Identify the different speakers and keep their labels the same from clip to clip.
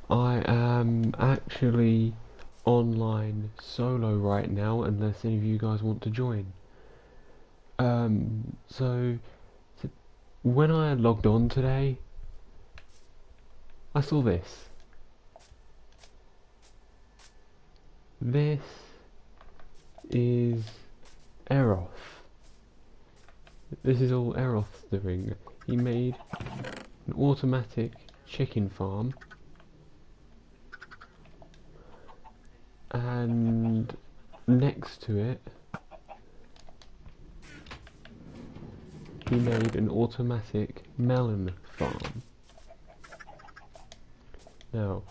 Speaker 1: I am actually online solo right now, unless any of you guys want to join. So when I logged on today, I saw this. This is Eroth. This is all Eroth's doing. He made an automatic chicken farm, and next to it he made an automatic melon farm. Now,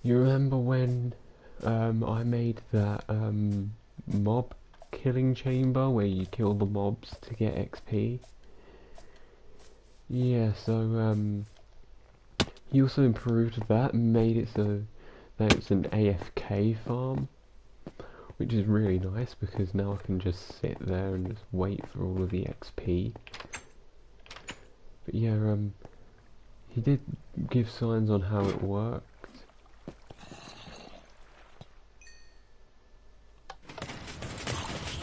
Speaker 1: you remember when I made that mob killing chamber where you kill the mobs to get XP? Yeah, so he also improved that and made it so that it's an AFK farm, which is really nice because now I can just sit there and just wait for all of the XP. But yeah, he did give signs on how it worked.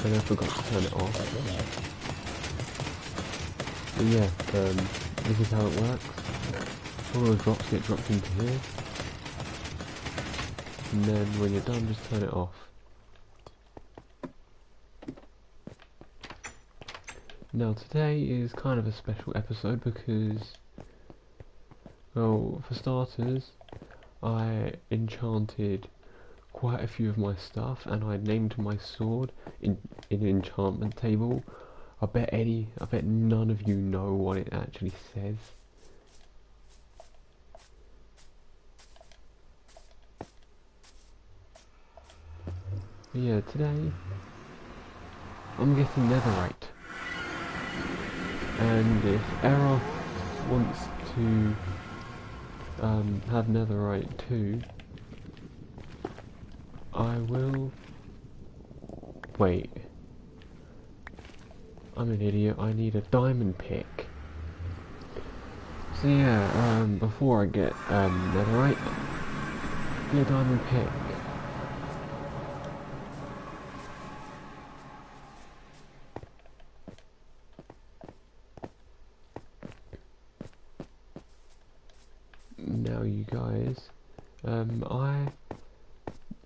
Speaker 1: And I forgot to turn it off. But yeah, this is how it works. All those drops get dropped into here. And then when you're done, just turn it off. Now today is kind of a special episode because, well, for starters, I enchanted quite a few of my stuff and I named my sword in an enchantment table. I bet none of you know what it actually says. But yeah, today I'm getting netherite. And if Eroth wants to have netherite too, I will... Wait. I'm an idiot, I need a diamond pick. So yeah, before I get netherite, get a diamond pick. Now you guys, I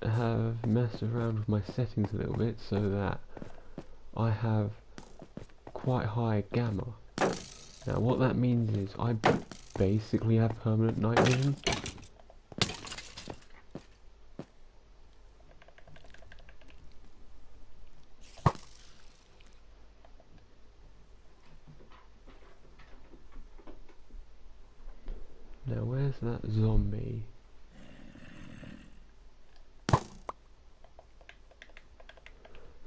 Speaker 1: have messed around with my settings a little bit so that I have quite high gamma. Now what that means is I basically have permanent night vision. Now where's that zombie?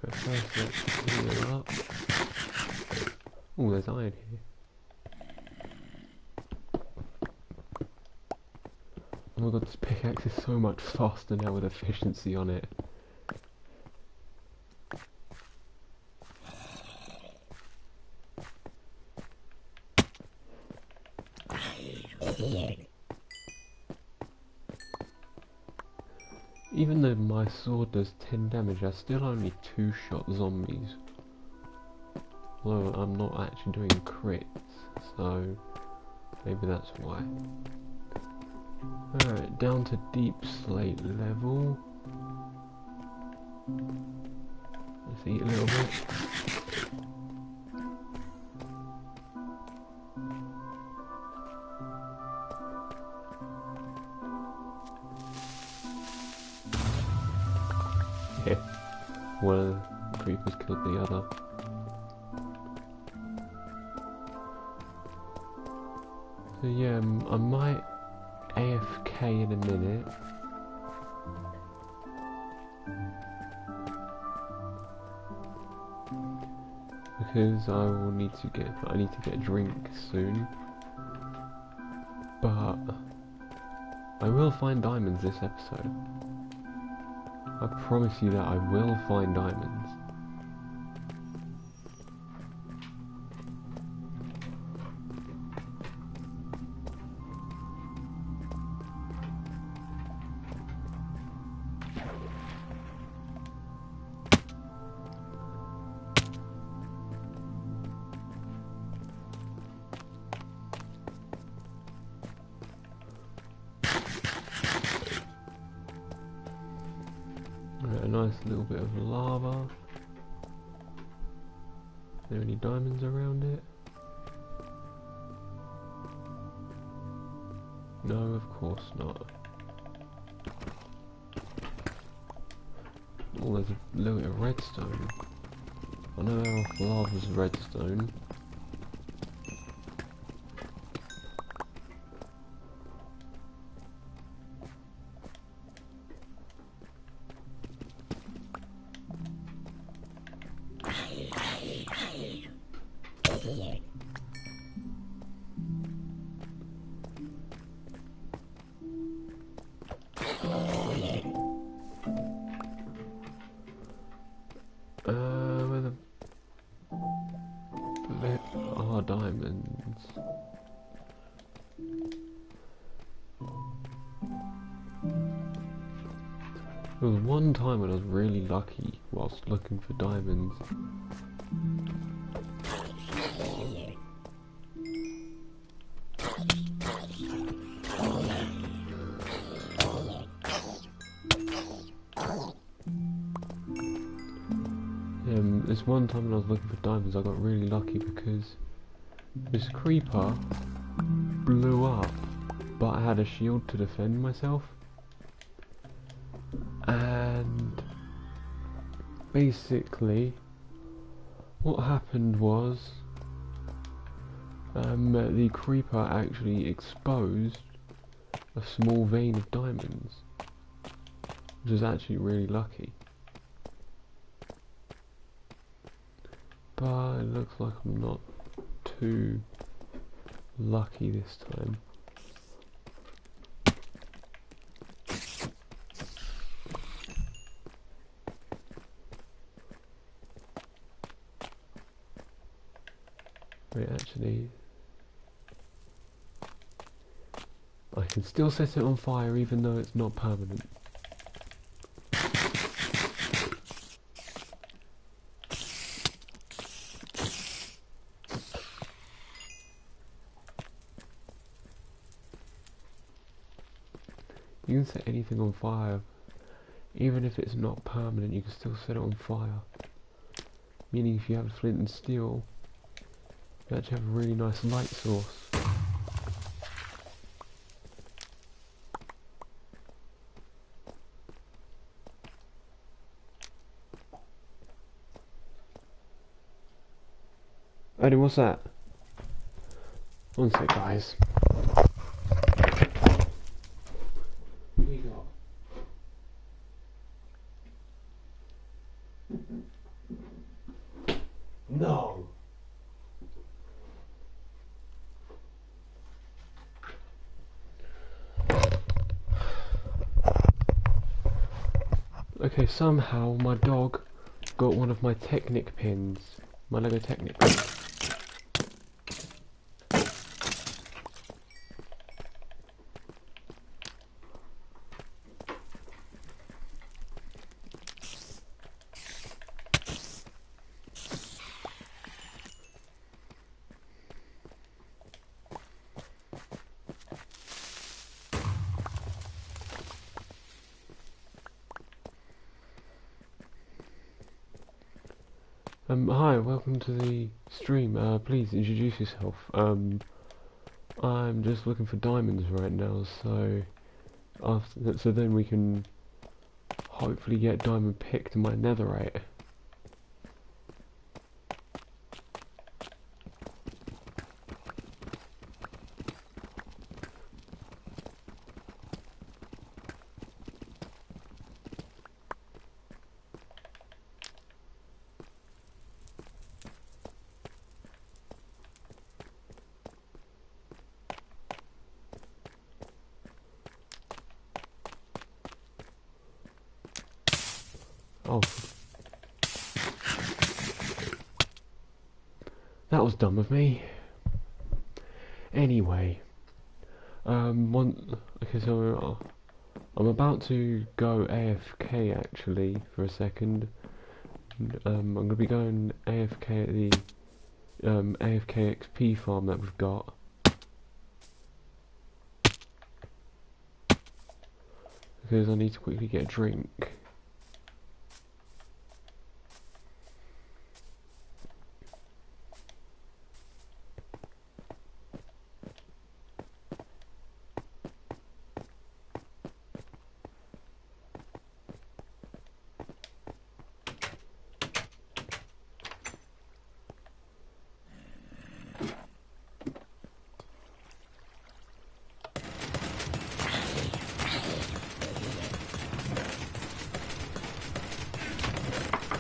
Speaker 1: But first let's heal up. Oh, there's iron here. Oh my god, this pickaxe is so much faster now with efficiency on it. Even though my sword does 10 damage, I still only two-shot zombies. Although I'm not actually doing crits, so maybe that's why. Alright, down to deep slate level. Let's eat a little bit. Yeah, one of the creepers killed the other. So yeah, I might AFK in a minute. Because I need to get a drink soon. But I will find diamonds this episode. I promise you that I will find diamonds. nice little bit of lava. Are there any diamonds around it? No, of course not. Oh, there's a little bit of redstone. I know lava's redstone. Where the flip are diamonds? There was one time when I was really lucky whilst looking for diamonds. This one time when I was looking for diamonds, I got really lucky because this creeper blew up, but I had a shield to defend myself. And basically, what happened was the creeper actually exposed a small vein of diamonds, which was actually really lucky. But it looks like I'm not too lucky this time. Wait, actually, I can still set it on fire even though it's not permanent. You can set anything on fire, even if it's not permanent, you can still set it on fire. Meaning if you have flint and steel, you actually have a really nice light source. Eddie, what's that? One sec, guys. No. Okay, somehow my dog got one of my Technic pins, my Lego Technic pins. Hi, welcome to the stream. Please introduce yourself. I'm just looking for diamonds right now, so then we can hopefully get diamond picked in my netherite. Oh, that was dumb of me. Anyway, okay, so I'm about to go AFK actually for a second. I'm going to be going AFK at the AFK XP farm that we've got. Because I need to quickly get a drink.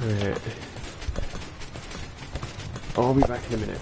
Speaker 1: Right. I'll be back in a minute.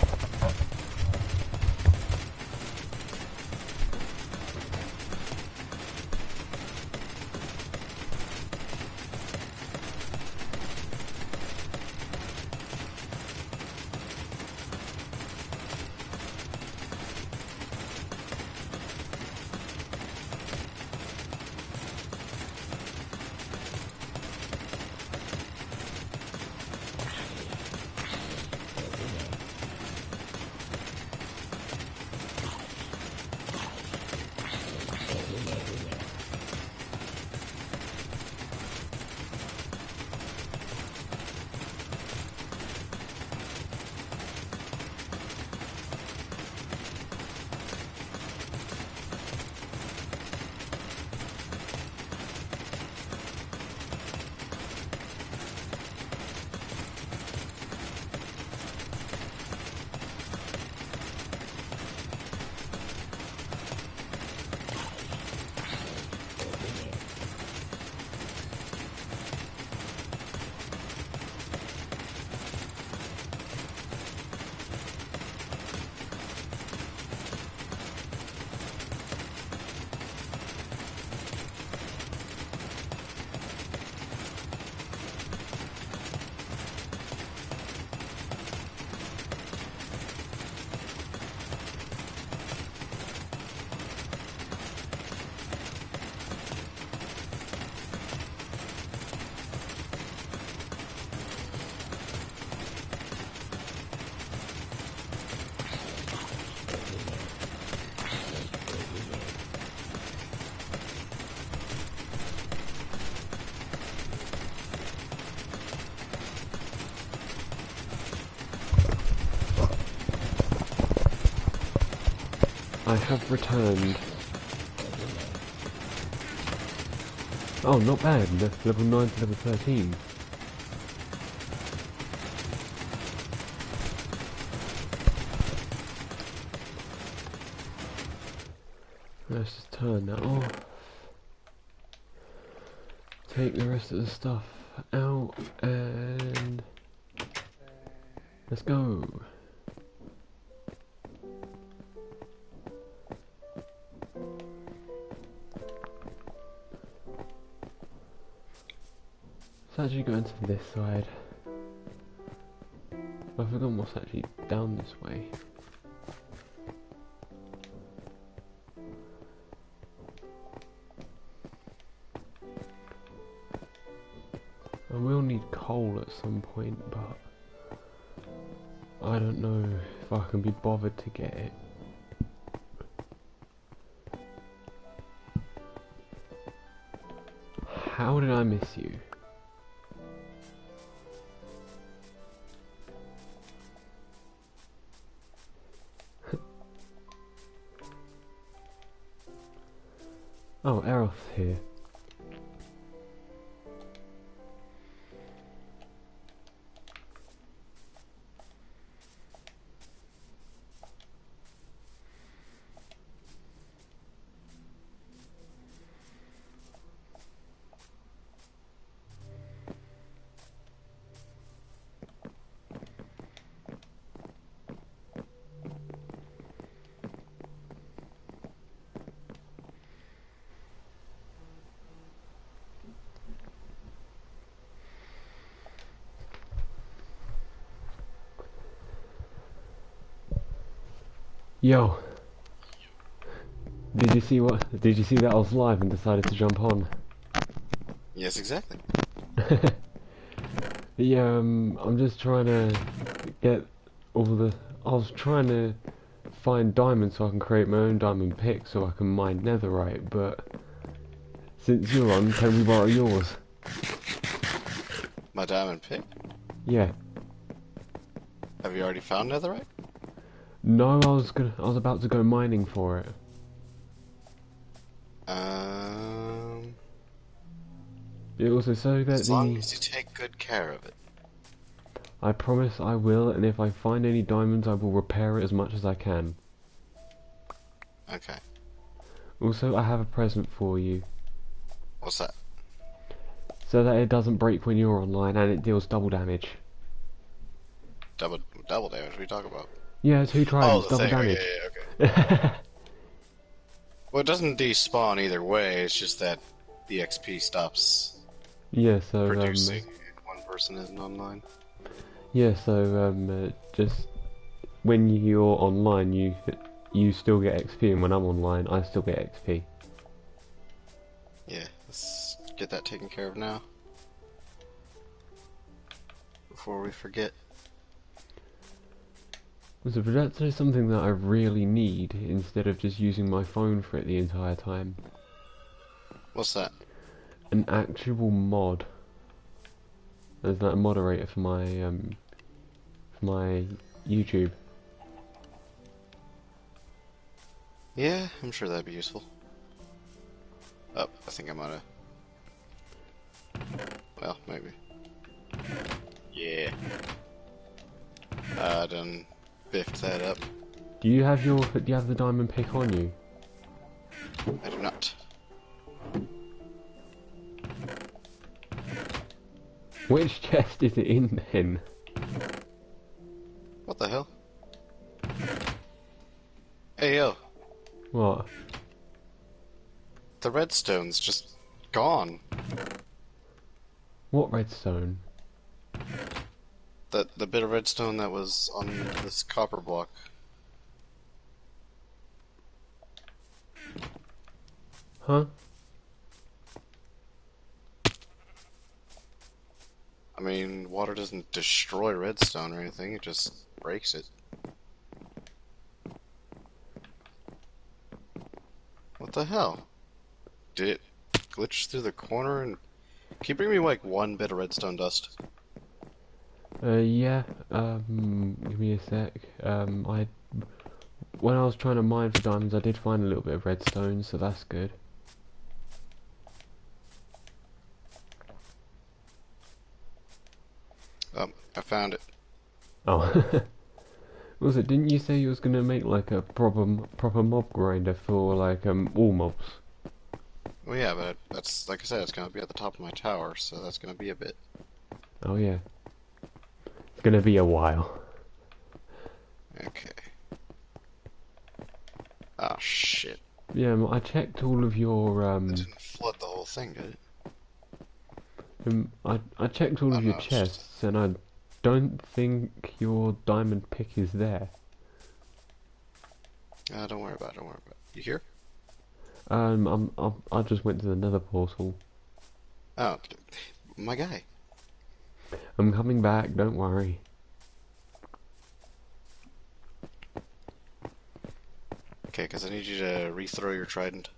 Speaker 1: I have returned. Oh, not bad. Level 9 to level 13. Let's just turn that off. Take the rest of the stuff out and let's go. Let's actually go into this side. I've forgotten what's actually down this way. I will need coal at some point, but I don't know if I can be bothered to get it. How did I miss you? Oh, Aeroth's here. Yo, did you see what? Did you see that I was live and decided to jump on?
Speaker 2: Yes, exactly.
Speaker 1: Yeah, I'm just trying to get all the. I was trying to find diamonds so I can create my own diamond pick so I can mine netherite. But since you're on, can we borrow yours?
Speaker 2: My diamond pick.
Speaker 1: Yeah.
Speaker 2: Have you already found netherite?
Speaker 1: No, I was about to go mining for it. It also so that
Speaker 2: as long as you take good care of it.
Speaker 1: I promise I will, and if I find any diamonds, I will repair it as much as I can.
Speaker 2: Okay.
Speaker 1: Also, I have a present for you.
Speaker 2: What's that?
Speaker 1: so that it doesn't break when you're online and it deals double damage.
Speaker 2: Double damage. What are you talking about?
Speaker 1: Yeah, 2 tridents,
Speaker 2: Oh, the
Speaker 1: double
Speaker 2: thing. Oh, yeah,
Speaker 1: damage.
Speaker 2: yeah, okay. Well, it doesn't despawn either way. It's just that the XP stops
Speaker 1: Yeah, so
Speaker 2: producing if one person isn't online.
Speaker 1: just when you're online, you still get XP, and when I'm online, I still get XP.
Speaker 2: Yeah, let's get that taken care of now before we forget.
Speaker 1: So that's just something that I really need instead of just using my phone for it the entire time.
Speaker 2: What's that?
Speaker 1: An actual mod. As that moderator for my YouTube.
Speaker 2: Yeah, I'm sure that'd be useful. Oh, I think I might have. Well, maybe. Yeah. I done biffed that up.
Speaker 1: Do you have the diamond pick on you?
Speaker 2: I do not.
Speaker 1: Which chest is it in then?
Speaker 2: What the hell? Hey yo,
Speaker 1: What?
Speaker 2: the redstone's just gone.
Speaker 1: What redstone?
Speaker 2: The bit of redstone that was on this copper block.
Speaker 1: Huh?
Speaker 2: I mean, water doesn't destroy redstone or anything, it just breaks it. What the hell? Did it glitch through the corner and... Can you bring me like one bit of redstone dust?
Speaker 1: Yeah, give me a sec. When I was trying to mine for diamonds, I did find a little bit of redstone, so that's good.
Speaker 2: I found it.
Speaker 1: Oh. Was it, didn't you say you was gonna make like a proper mob grinder for like, all mobs?
Speaker 2: Well, yeah, but that's, like I said, it's gonna be at the top of my tower, so that's gonna be a bit.
Speaker 1: Oh yeah. It's gonna be a while.
Speaker 2: Okay. Oh, shit.
Speaker 1: Yeah, I checked all of your,
Speaker 2: It didn't flood the whole thing, did it?
Speaker 1: I checked all
Speaker 2: Oh,
Speaker 1: of your
Speaker 2: no, it's just...
Speaker 1: chests, and I don't think your diamond pick is there.
Speaker 2: don't worry about it, don't worry about it. You here?
Speaker 1: I just went to the nether portal.
Speaker 2: Oh, my guy.
Speaker 1: I'm coming back, don't worry.
Speaker 2: Okay, because I need you to rethrow your trident.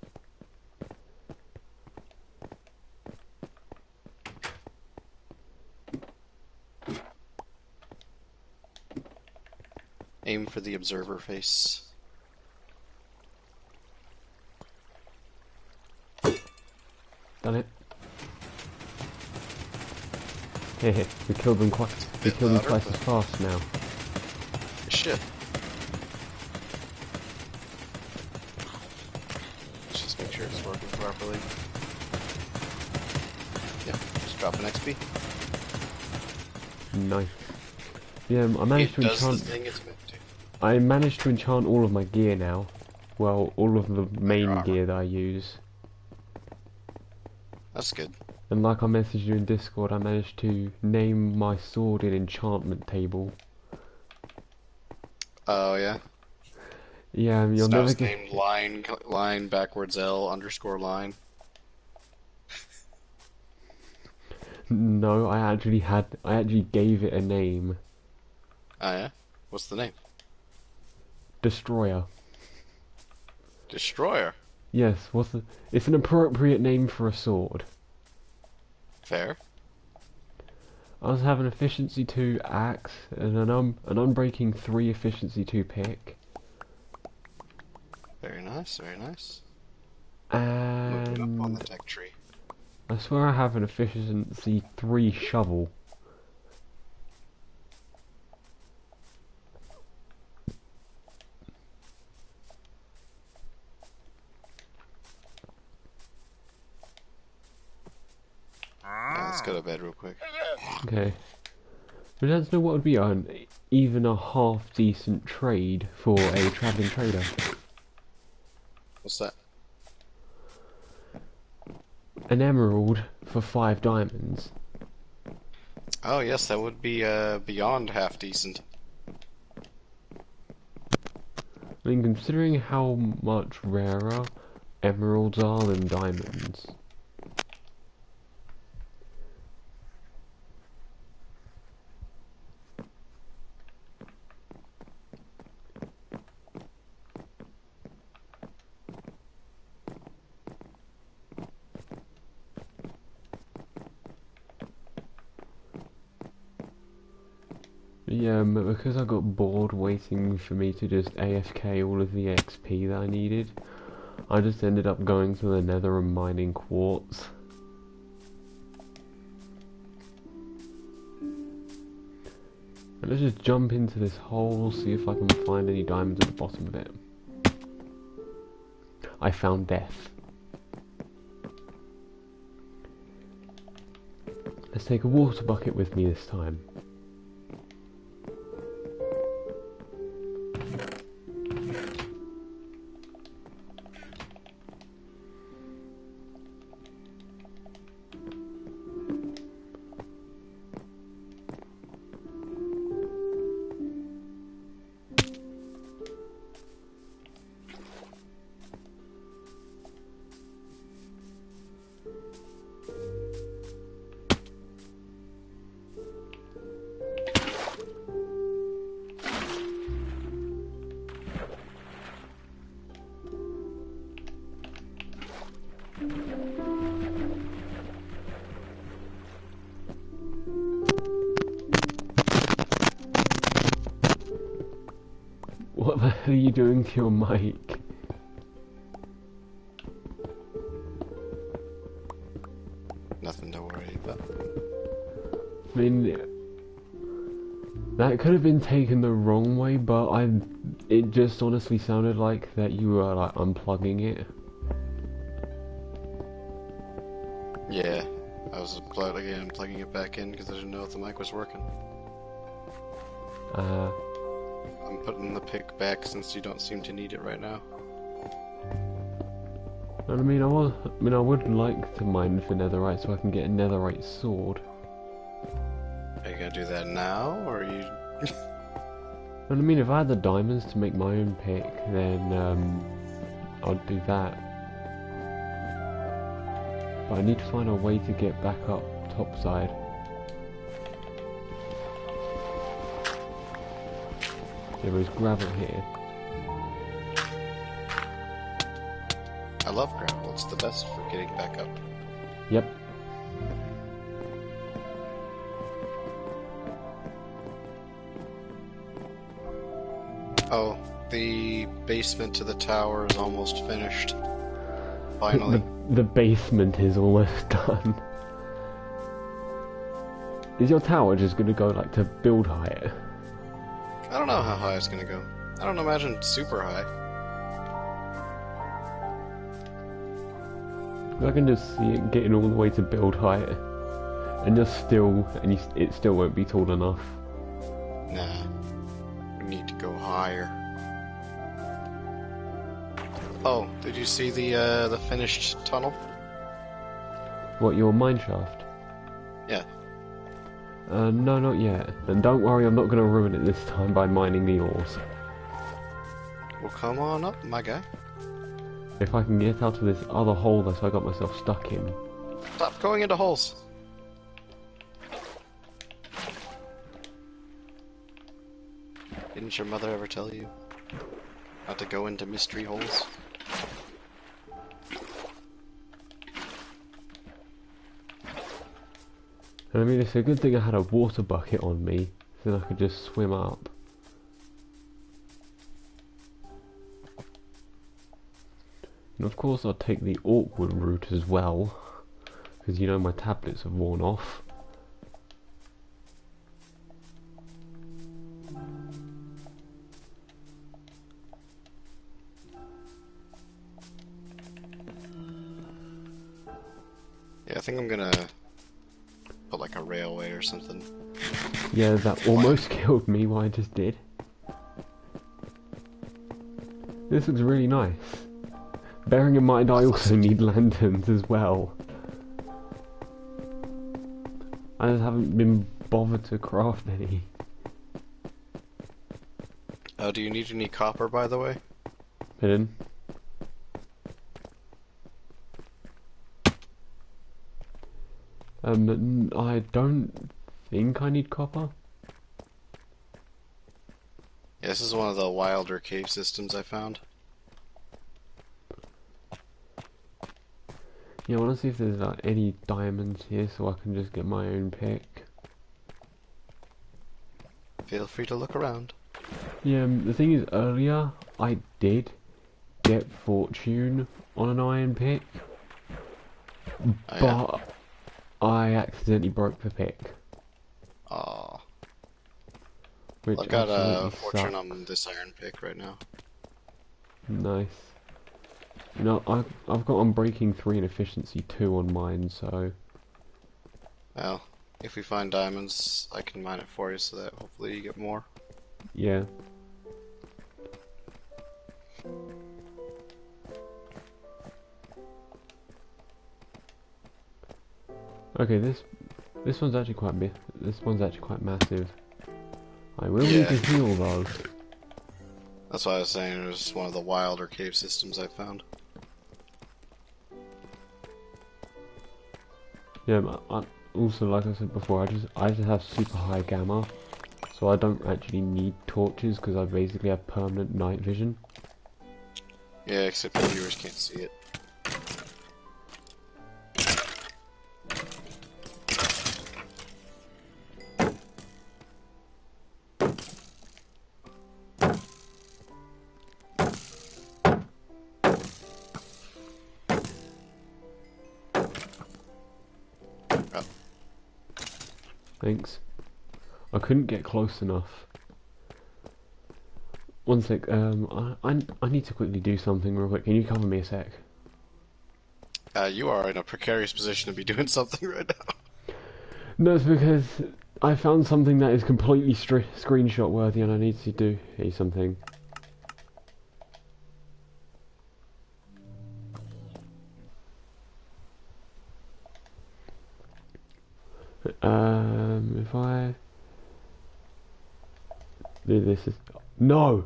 Speaker 2: Aim for the observer face.
Speaker 1: Done it. Hehe, we killed them twice as fast now.
Speaker 2: Shit. Let's just make sure it's working properly. Yeah, just drop an XP.
Speaker 1: Nice. Yeah, I managed to
Speaker 2: It does
Speaker 1: enchant.
Speaker 2: the thing it's meant to.
Speaker 1: I managed to enchant all of my gear now. Well, all of the main
Speaker 2: armor.
Speaker 1: gear that I use.
Speaker 2: That's good.
Speaker 1: And like I messaged you in Discord, I managed to name my sword in enchantment table.
Speaker 2: Oh, yeah?
Speaker 1: Yeah, you'll
Speaker 2: So
Speaker 1: never
Speaker 2: it's
Speaker 1: get.
Speaker 2: named line backwards L underscore line.
Speaker 1: No, I actually gave it a name.
Speaker 2: Oh, yeah? What's the name?
Speaker 1: Destroyer.
Speaker 2: Destroyer.
Speaker 1: Yes, it's an appropriate name for a sword.
Speaker 2: Fair.
Speaker 1: I was having efficiency 2 axe and an unbreaking 3 efficiency 2 pick.
Speaker 2: Very nice, very nice. Moving up on the
Speaker 1: And
Speaker 2: tech tree.
Speaker 1: I swear I have an efficiency 3 shovel.
Speaker 2: go to bed real quick.
Speaker 1: Okay. But let's know what would be even a half decent trade for a traveling trader.
Speaker 2: What's that?
Speaker 1: An emerald for 5 diamonds.
Speaker 2: Oh yes, that would be beyond half decent.
Speaker 1: I mean, considering how much rarer emeralds are than diamonds. Yeah, but because I got bored waiting for me to just AFK all of the XP that I needed, I just ended up going to the nether and mining quartz. And let's just jump into this hole, see if I can find any diamonds at the bottom of it. I found death. Let's take a water bucket with me this time. What the hell are you doing to your mic?
Speaker 2: Nothing to worry about.
Speaker 1: I mean, that could have been taken the wrong way, but it just honestly sounded like that you were like unplugging it.
Speaker 2: Yeah, I was plugging it back in because I didn't know if the mic was working. I'm putting the pick back since you don't seem to need it right now.
Speaker 1: And I would like to mine for netherite so I can get a netherite sword.
Speaker 2: Are you gonna do that now, or are you?
Speaker 1: And I mean, if I had the diamonds to make my own pick, then I'd do that. But I need to find a way to get back up topside. There is gravel here.
Speaker 2: I love gravel. It's the best for getting back up.
Speaker 1: Yep.
Speaker 2: Oh, the basement to the tower is almost finished. Finally.
Speaker 1: The basement is almost done. Is your tower just gonna go like to build height?
Speaker 2: I don't know how high it's gonna go. I don't imagine super high.
Speaker 1: I can just see it getting all the way to build height, and it still won't be tall enough.
Speaker 2: Nah. We need to go higher. Oh, did you see the finished tunnel?
Speaker 1: What, your mine shaft?
Speaker 2: Yeah.
Speaker 1: No, not yet. And don't worry, I'm not gonna ruin it this time by mining the ores.
Speaker 2: Well, come on up, my guy.
Speaker 1: If I can get out of this other hole that I got myself stuck in.
Speaker 2: Stop going into holes. Didn't your mother ever tell you not to go into mystery holes?
Speaker 1: And I mean, it's a good thing I had a water bucket on me, so then I could just swim up. And of course I'll take the awkward route as well, because you know my tablets have worn off.
Speaker 2: Yeah, I think I'm gonna put like a railway or something.
Speaker 1: Yeah, that almost killed me, what I just did. This looks really nice. Bearing in mind I also need lanterns as well. I just haven't been bothered to craft any.
Speaker 2: Do you need any copper, by the way?
Speaker 1: Hidden. I don't think I need copper.
Speaker 2: Yeah, this is one of the wilder cave systems I found.
Speaker 1: Yeah, I want to see if there's any diamonds here so I can just get my own pick.
Speaker 2: Feel free to look around.
Speaker 1: Yeah, the thing is, earlier I did get fortune on an iron pick,
Speaker 2: Oh, yeah?
Speaker 1: but I accidentally broke the pick.
Speaker 2: Aw.
Speaker 1: Which
Speaker 2: I've got
Speaker 1: absolutely
Speaker 2: fortune
Speaker 1: sucked.
Speaker 2: on this iron pick right now.
Speaker 1: Nice. You know, I've got Unbreaking 3 and Efficiency 2 on mine, so...
Speaker 2: Well, if we find diamonds, I can mine it for you so that hopefully you get more.
Speaker 1: yeah. Okay, this one's actually quite big. This one's actually quite massive. I will need to heal though.
Speaker 2: That's why I was saying it was one of the wilder cave systems I found.
Speaker 1: Yeah, but also, like I said before, I just have super high gamma, so I don't actually need torches because I basically have permanent night vision.
Speaker 2: Yeah, except the viewers can't see it. Oh,
Speaker 1: Thanks. I couldn't get close enough. One sec. I need to quickly do something real quick. Can you cover me a sec?
Speaker 2: you are in a precarious position to be doing something right now.
Speaker 1: No, it's because I found something that is completely screenshot worthy, and I need to do something. If I do this, no.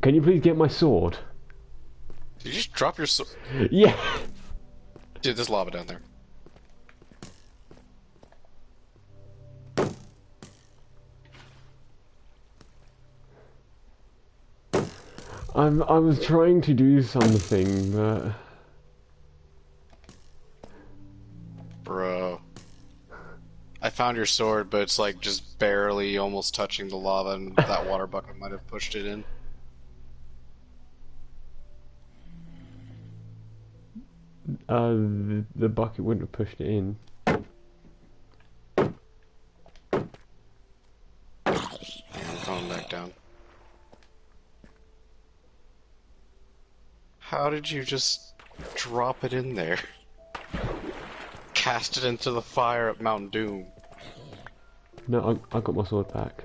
Speaker 1: Can you please get my sword?
Speaker 2: Did you just drop your sword?
Speaker 1: Yeah.
Speaker 2: Dude, there's lava down there.
Speaker 1: I was trying to do something, but
Speaker 2: Bro. I found your sword, but it's like just barely almost touching the lava, and that water bucket might have pushed it in.
Speaker 1: the bucket wouldn't have pushed it in.
Speaker 2: Yeah, I'm going back down. How did you just drop it in there? Cast it into the fire at Mount Doom.
Speaker 1: No, I got my sword back.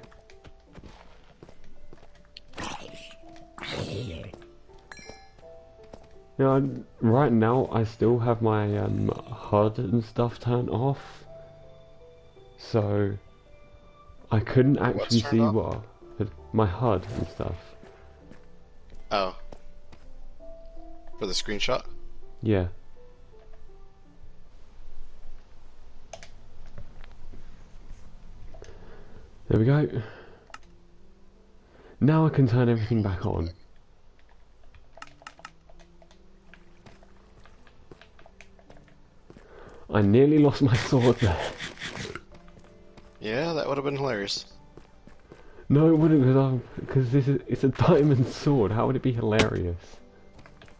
Speaker 1: Yeah, right now I still have my HUD and stuff turned off, so I couldn't actually
Speaker 2: turned
Speaker 1: see
Speaker 2: off?
Speaker 1: my HUD and stuff.
Speaker 2: Oh. For the screenshot?
Speaker 1: Yeah. There we go. Now I can turn everything back on. I nearly lost my sword there.
Speaker 2: Yeah, that would have been hilarious.
Speaker 1: No, it wouldn't, because it's a diamond sword. How would it be hilarious?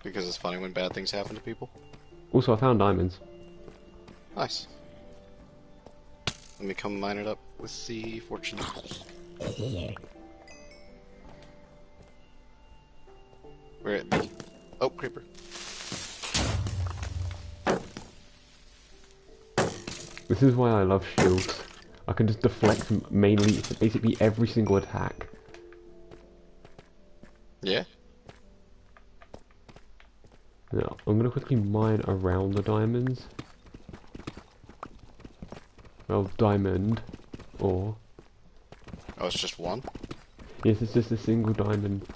Speaker 2: Because it's funny when bad things happen to people.
Speaker 1: Also, I found diamonds.
Speaker 2: Nice. Let me come mine it up with the fortune. Where it be? Oh, creeper.
Speaker 1: This is why I love shields. I can just deflect mainly, basically every single attack.
Speaker 2: Yeah?
Speaker 1: Now, I'm gonna quickly mine around the diamonds. Well, diamond, or...
Speaker 2: Oh, it's just one?
Speaker 1: Yes, it's just a single diamond.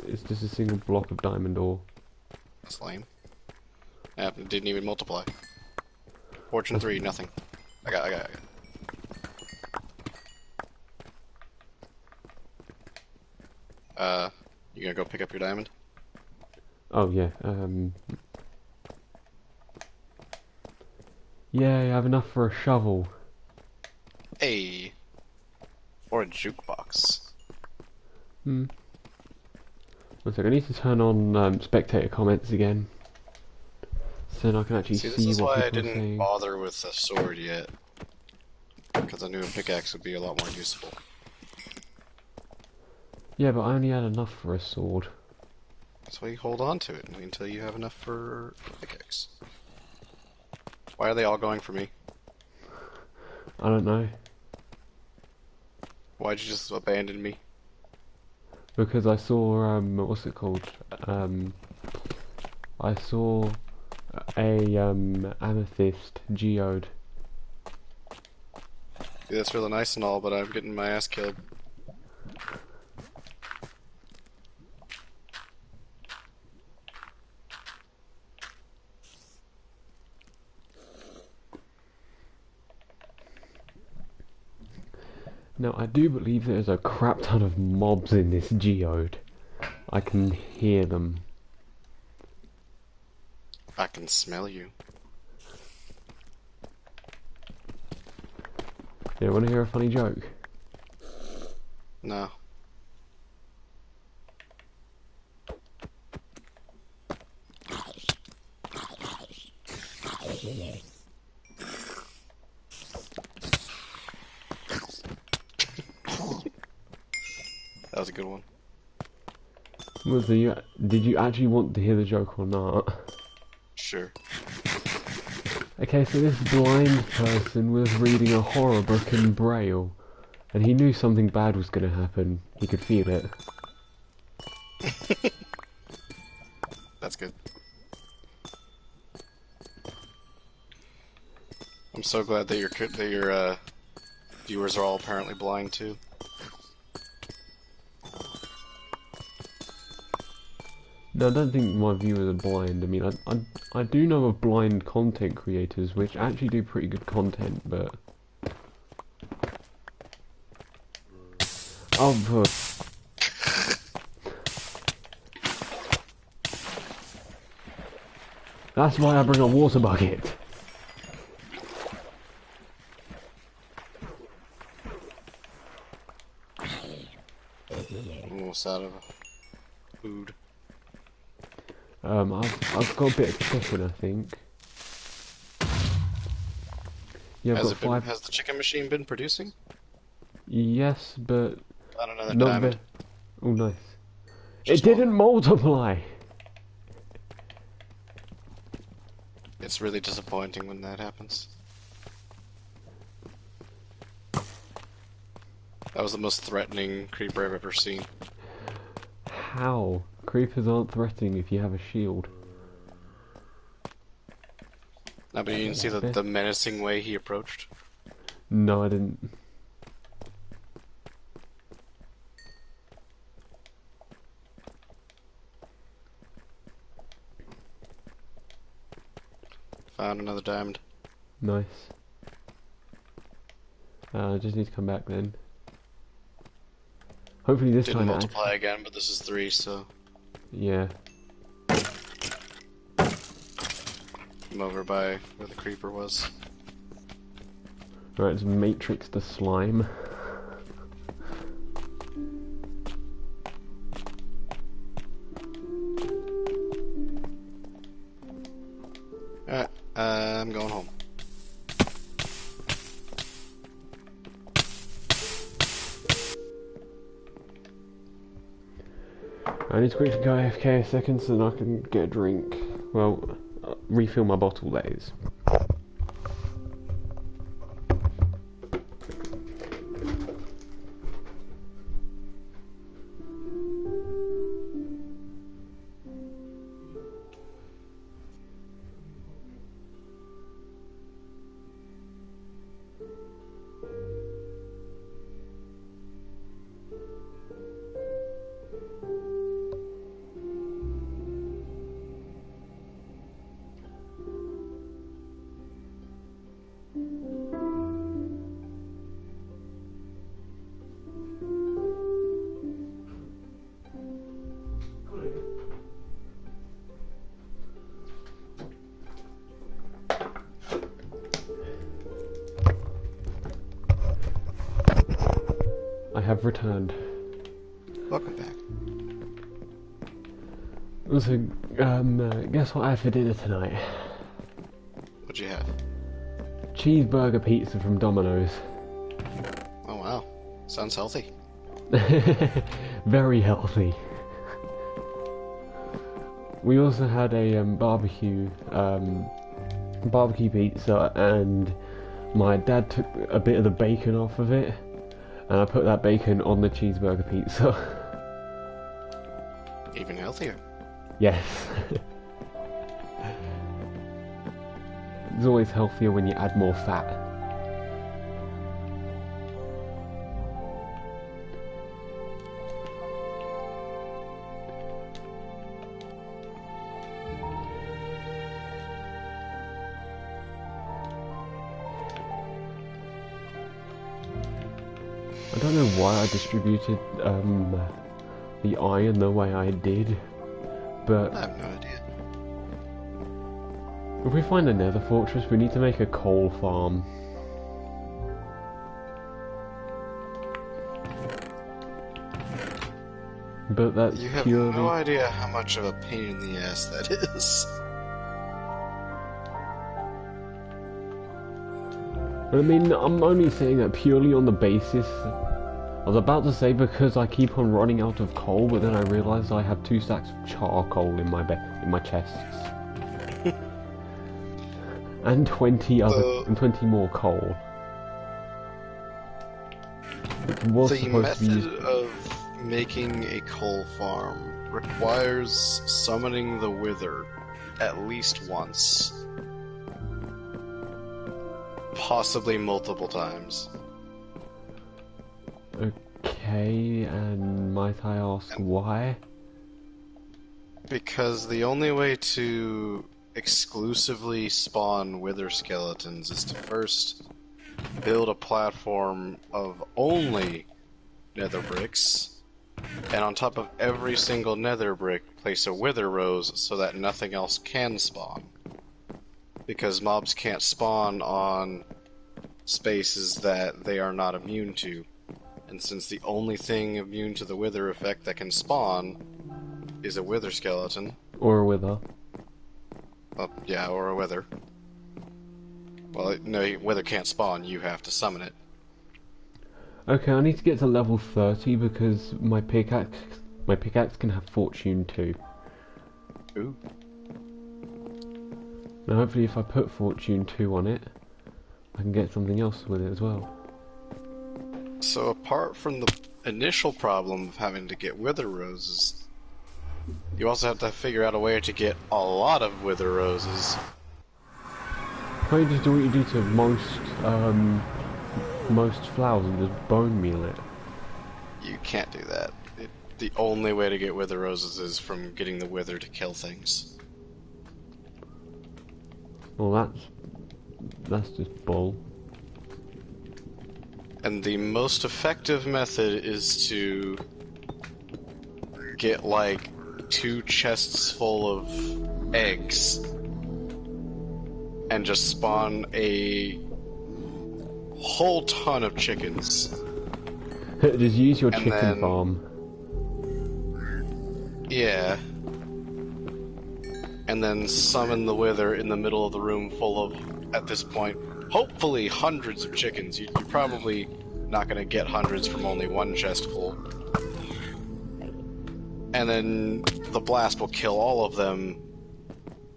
Speaker 1: It's just a single block of diamond ore.
Speaker 2: That's lame. Yep, it didn't even multiply. Fortune 3, nothing. I got. You gonna go pick up your diamond?
Speaker 1: Oh, yeah, yeah, I have enough for a shovel.
Speaker 2: Hey! Or a jukebox.
Speaker 1: Hmm. One sec, I need to turn on spectator comments again. So then I can actually
Speaker 2: See,
Speaker 1: see
Speaker 2: this is
Speaker 1: what
Speaker 2: why I
Speaker 1: people are
Speaker 2: didn't
Speaker 1: saying.
Speaker 2: bother with a sword yet. Because I knew a pickaxe would be a lot more useful.
Speaker 1: Yeah, but I only had enough for a sword.
Speaker 2: That's why you hold on to it until you have enough for a pickaxe. Why are they all going for me?
Speaker 1: I don't know.
Speaker 2: Why'd you just abandon me?
Speaker 1: Because I saw, what's it called? I saw a, amethyst geode.
Speaker 2: Yeah, that's really nice and all, but I'm getting my ass killed.
Speaker 1: Now, I do believe there's a crap ton of mobs in this geode. I can hear them.
Speaker 2: I can smell you.
Speaker 1: Yeah, wanna hear a funny joke?
Speaker 2: No. That was a good one.
Speaker 1: Did you actually want to hear the joke or not?
Speaker 2: Sure.
Speaker 1: Okay, so this blind person was reading a horror book in Braille, and he knew something bad was going to happen. He could feel it.
Speaker 2: That's good. I'm so glad that your viewers are all apparently blind too.
Speaker 1: No, I don't think my viewers are blind. I mean, I do know of blind content creators which actually do pretty good content, but... Oh, that's why I bring a water bucket.
Speaker 2: I'm almost out of food.
Speaker 1: I've got a bit of chicken, I think. Yeah, I've got 5.
Speaker 2: Has the chicken machine been producing?
Speaker 1: Yes, but
Speaker 2: Found another
Speaker 1: not
Speaker 2: diamond.
Speaker 1: Oh, nice.
Speaker 2: Just
Speaker 1: It
Speaker 2: one.
Speaker 1: didn't multiply.
Speaker 2: It's really disappointing when that happens. That was the most threatening creeper I've ever seen.
Speaker 1: How? Creepers aren't threatening if you have a shield.
Speaker 2: No, but you didn't see the menacing way he approached?
Speaker 1: No, I didn't.
Speaker 2: Found another diamond.
Speaker 1: Nice. I just need to come back then. Hopefully this
Speaker 2: Didn't
Speaker 1: time
Speaker 2: multiply again, but this is 3, so...
Speaker 1: Yeah.
Speaker 2: I'm over by where the creeper was.
Speaker 1: Right, it's Matrix the slime.
Speaker 2: Alright, I'm going home.
Speaker 1: I need to quickly go AFK a second so that I can get a drink. Well, refill my bottle, that is. have returned.
Speaker 2: Welcome back.
Speaker 1: So, guess what I had for dinner tonight?
Speaker 2: What'd you have?
Speaker 1: Cheeseburger pizza from Domino's.
Speaker 2: Oh wow, sounds healthy.
Speaker 1: Very healthy. We also had a barbecue pizza, and my dad took a bit of the bacon off of it, and I put that bacon on the cheeseburger pizza.
Speaker 2: Even healthier.
Speaker 1: Yes. It's always healthier when you add more fat. I don't know why I distributed the iron the way I did, but
Speaker 2: I have no idea.
Speaker 1: if we find a nether fortress, we need to make a coal farm. But that's
Speaker 2: You have
Speaker 1: purely...
Speaker 2: no idea how much of a pain in the ass that is.
Speaker 1: I mean, I'm only saying that purely on the basis... I was about to say because I keep on running out of coal, but then I realised I have 2 stacks of charcoal in my chests. And 20 more coal. Which was
Speaker 2: The
Speaker 1: supposed to be used...
Speaker 2: method of making a coal farm requires summoning the Wither at least once. Possibly multiple times.
Speaker 1: Okay, and might I ask why?
Speaker 2: Because the only way to exclusively spawn Wither skeletons is to first build a platform of only nether bricks, and on top of every single nether brick place a Wither rose so that nothing else can spawn. Because mobs can't spawn on spaces that they are not immune to. And since the only thing immune to the Wither effect that can spawn is a Wither skeleton.
Speaker 1: Or a wither.
Speaker 2: Yeah, or a Wither. Well, no, Wither can't spawn, you have to summon it.
Speaker 1: Okay, I need to get to level 30 because my pickaxe can have fortune too.
Speaker 2: Ooh.
Speaker 1: Now hopefully if I put fortune 2 on it, I can get something else with it as well.
Speaker 2: So apart from the initial problem of having to get Wither roses, you also have to figure out a way to get a lot of Wither roses.
Speaker 1: Can't you just do what you do to most flowers and just bone meal it?
Speaker 2: You can't do that. The only way to get Wither roses is from getting the Wither to kill things.
Speaker 1: Well, that's just bull.
Speaker 2: And the most effective method is to get like 2 chests full of eggs and just spawn a whole ton of chickens.
Speaker 1: Just use your
Speaker 2: And
Speaker 1: chicken
Speaker 2: then-
Speaker 1: farm.
Speaker 2: Yeah. And then summon the Wither in the middle of the room full of, at this point, hopefully hundreds of chickens. You're probably not going to get hundreds from only 1 chest full. And then the blast will kill all of them,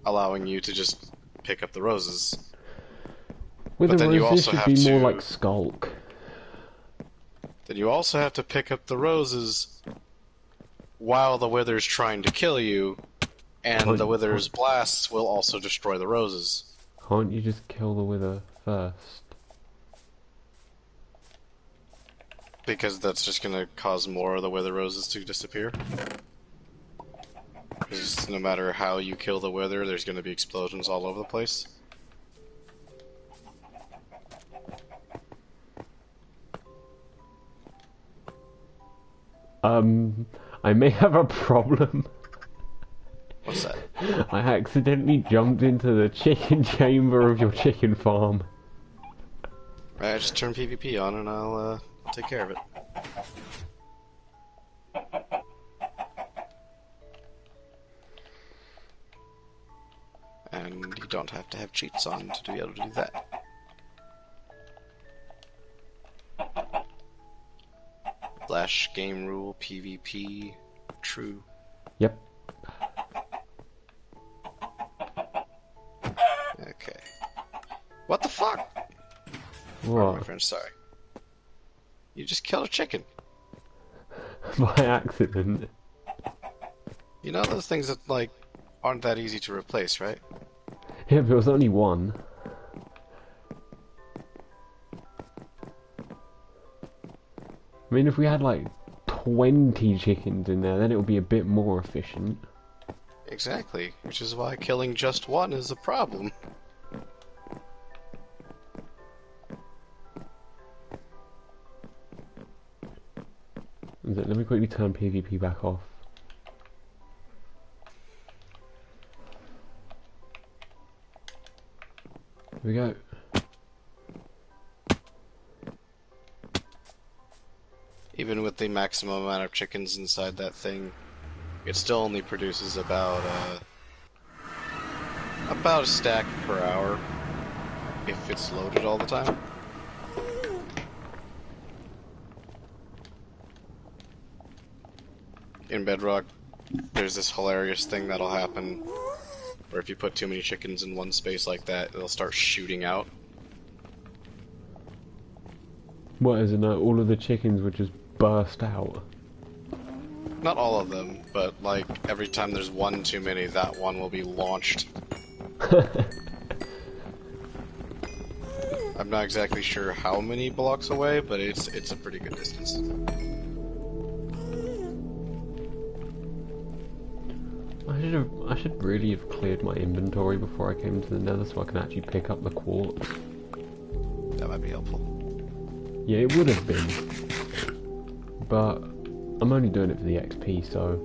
Speaker 2: allowing you to just pick up the roses.
Speaker 1: With
Speaker 2: But
Speaker 1: the
Speaker 2: then you
Speaker 1: roses
Speaker 2: also
Speaker 1: should
Speaker 2: have
Speaker 1: be more
Speaker 2: to-
Speaker 1: like Skulk.
Speaker 2: Then you also have to pick up the roses while the Wither's trying to kill you, and the Wither's blasts will also destroy the roses.
Speaker 1: Can't you just kill the wither first?
Speaker 2: Because that's just gonna cause more of the Wither roses to disappear. Because no matter how you kill the Wither, there's gonna be explosions all over the place.
Speaker 1: I may have a problem.
Speaker 2: What's that?
Speaker 1: I accidentally jumped into the chicken chamber of your chicken farm.
Speaker 2: Right, just turn PvP on and I'll take care of it. And you don't have to have cheats on to be able to do that. Flash game rule, PvP, true.
Speaker 1: Yep.
Speaker 2: Okay. What the fuck? Pardon my
Speaker 1: What?
Speaker 2: French, sorry. You just killed a chicken.
Speaker 1: By accident.
Speaker 2: You know those things that, like, aren't that easy to replace, right?
Speaker 1: Yeah, but it was only one. I mean, if we had like 20 chickens in there, then it would be a bit more efficient.
Speaker 2: Exactly, which is why killing just one is a problem.
Speaker 1: Let me quickly turn PvP back off. Here we go.
Speaker 2: Even with the maximum amount of chickens inside that thing, it still only produces about a stack per hour if it's loaded all the time. In Bedrock, there's this hilarious thing that'll happen where if you put too many chickens in one space like that, they'll start shooting out.
Speaker 1: What is it? No, all of the chickens would just burst out.
Speaker 2: Not all of them, but like every time there's one too many, that one will be launched. I'm not exactly sure how many blocks away, but it's a pretty good distance.
Speaker 1: I should really have cleared my inventory before I came to the Nether so I can actually pick up the quartz.
Speaker 2: That might be helpful.
Speaker 1: Yeah, it would have been. But I'm only doing it for the XP, so...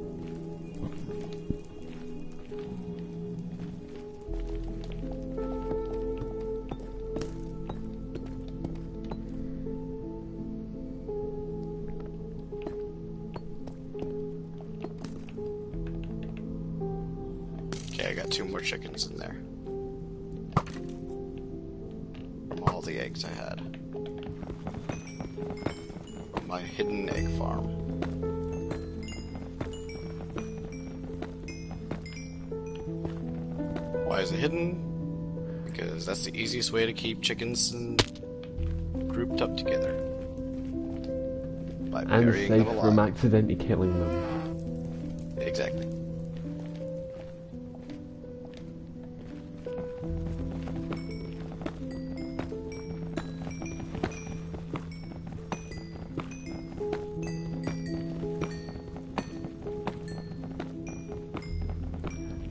Speaker 2: Okay, I got 2 more chickens in there. From all the eggs I had. From my hidden egg farm. Why is it hidden? Because that's the easiest way to keep chickens grouped up together. By
Speaker 1: And
Speaker 2: burying
Speaker 1: safe
Speaker 2: them
Speaker 1: from
Speaker 2: alive.
Speaker 1: accidentally killing them.
Speaker 2: Exactly.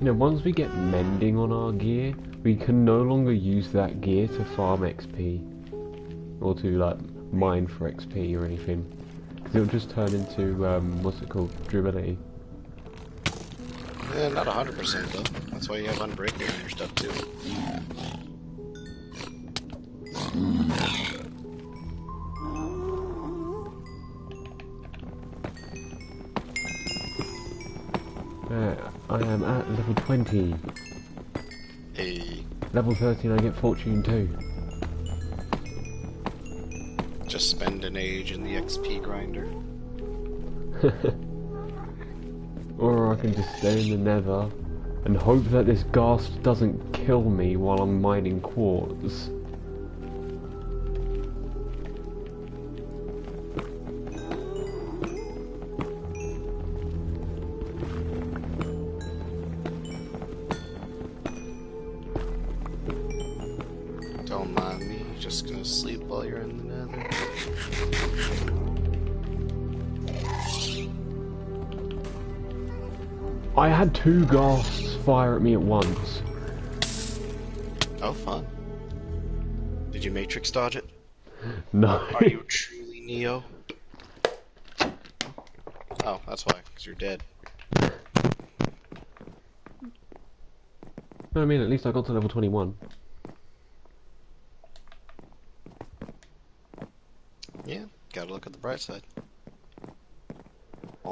Speaker 1: You know, once we get mending on our gear, we can no longer use that gear to farm XP. Or to, like, mine for XP or anything. Because it'll just turn into, what's it called? Durability.
Speaker 2: Not 100% though. That's why you have Unbreaking on your stuff too.
Speaker 1: I am at level 20.
Speaker 2: Hey,
Speaker 1: Level 13 I get Fortune 2.
Speaker 2: just spend an age in the XP grinder.
Speaker 1: Or I can just stay in the Nether and hope that this ghast doesn't kill me while I'm mining quartz.
Speaker 2: Don't mind me, just gonna sleep while you're in the Nether.
Speaker 1: I had 2 ghasts fire at me at once.
Speaker 2: Oh, fun. Did you Matrix dodge it?
Speaker 1: No.
Speaker 2: Are you truly Neo? Oh, that's why, because you're dead.
Speaker 1: No, I mean, at least I got to level 21.
Speaker 2: Yeah, gotta look at the bright side.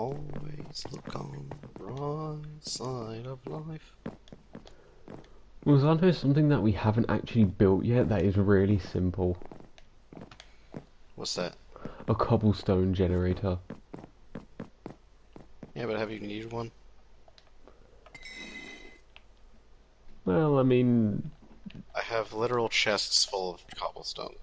Speaker 2: always look on the bright side of life.
Speaker 1: Was I know something that we haven't actually built yet that is really simple?
Speaker 2: What's that?
Speaker 1: A cobblestone generator.
Speaker 2: Yeah, but have you needed one?
Speaker 1: Well, I mean...
Speaker 2: I have literal chests full of cobblestone.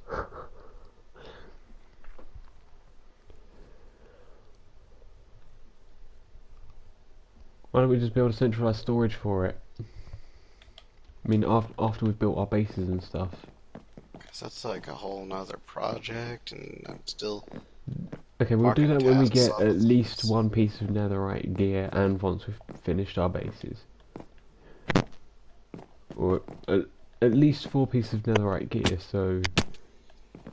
Speaker 1: Why don't we just build a centralized storage for it? I mean, after we've built our bases and stuff.
Speaker 2: Because that's like a whole nother project, and I'm still...
Speaker 1: Okay, we'll do that when we get
Speaker 2: tasks
Speaker 1: at
Speaker 2: off.
Speaker 1: least one piece of netherite gear and once we've finished our bases. Or at least 4 pieces of netherite gear, so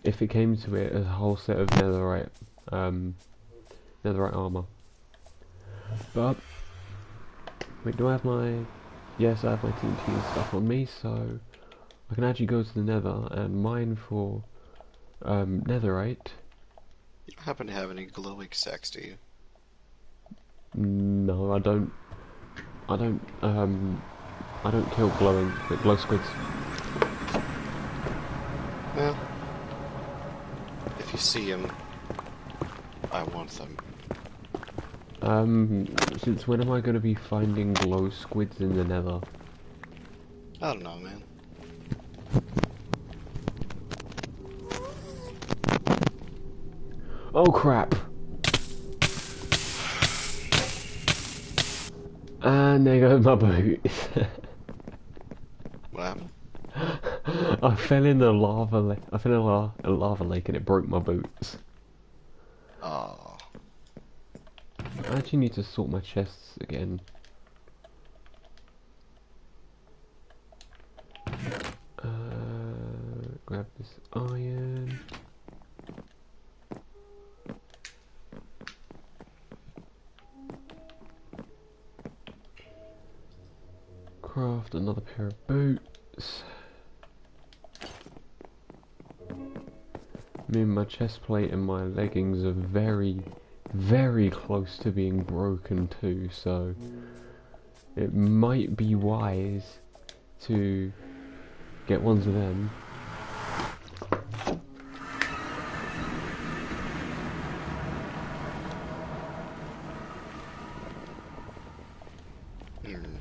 Speaker 1: if it came to it, a whole set of netherite armor. But, wait, do I have my... Yes, I have my TNT and stuff on me, so I can actually go to the nether and mine for netherite.
Speaker 2: You don't happen to have any glowing sacks, do you?
Speaker 1: No, I don't kill glow squids.
Speaker 2: Well, if you see them, I want them.
Speaker 1: Since when am I going to be finding glow squids in the nether?
Speaker 2: I don't know, man.
Speaker 1: Oh crap! And there goes my boots.
Speaker 2: What happened?
Speaker 1: I fell in the lava lake. I fell in a lava lake and it broke my boots.
Speaker 2: Oh.
Speaker 1: I actually need to sort my chests again. Grab this iron. Craft another pair of boots. I mean, my chest plate and my leggings are very, very close to being broken too, so it might be wise to get ones of them.
Speaker 2: Hmm.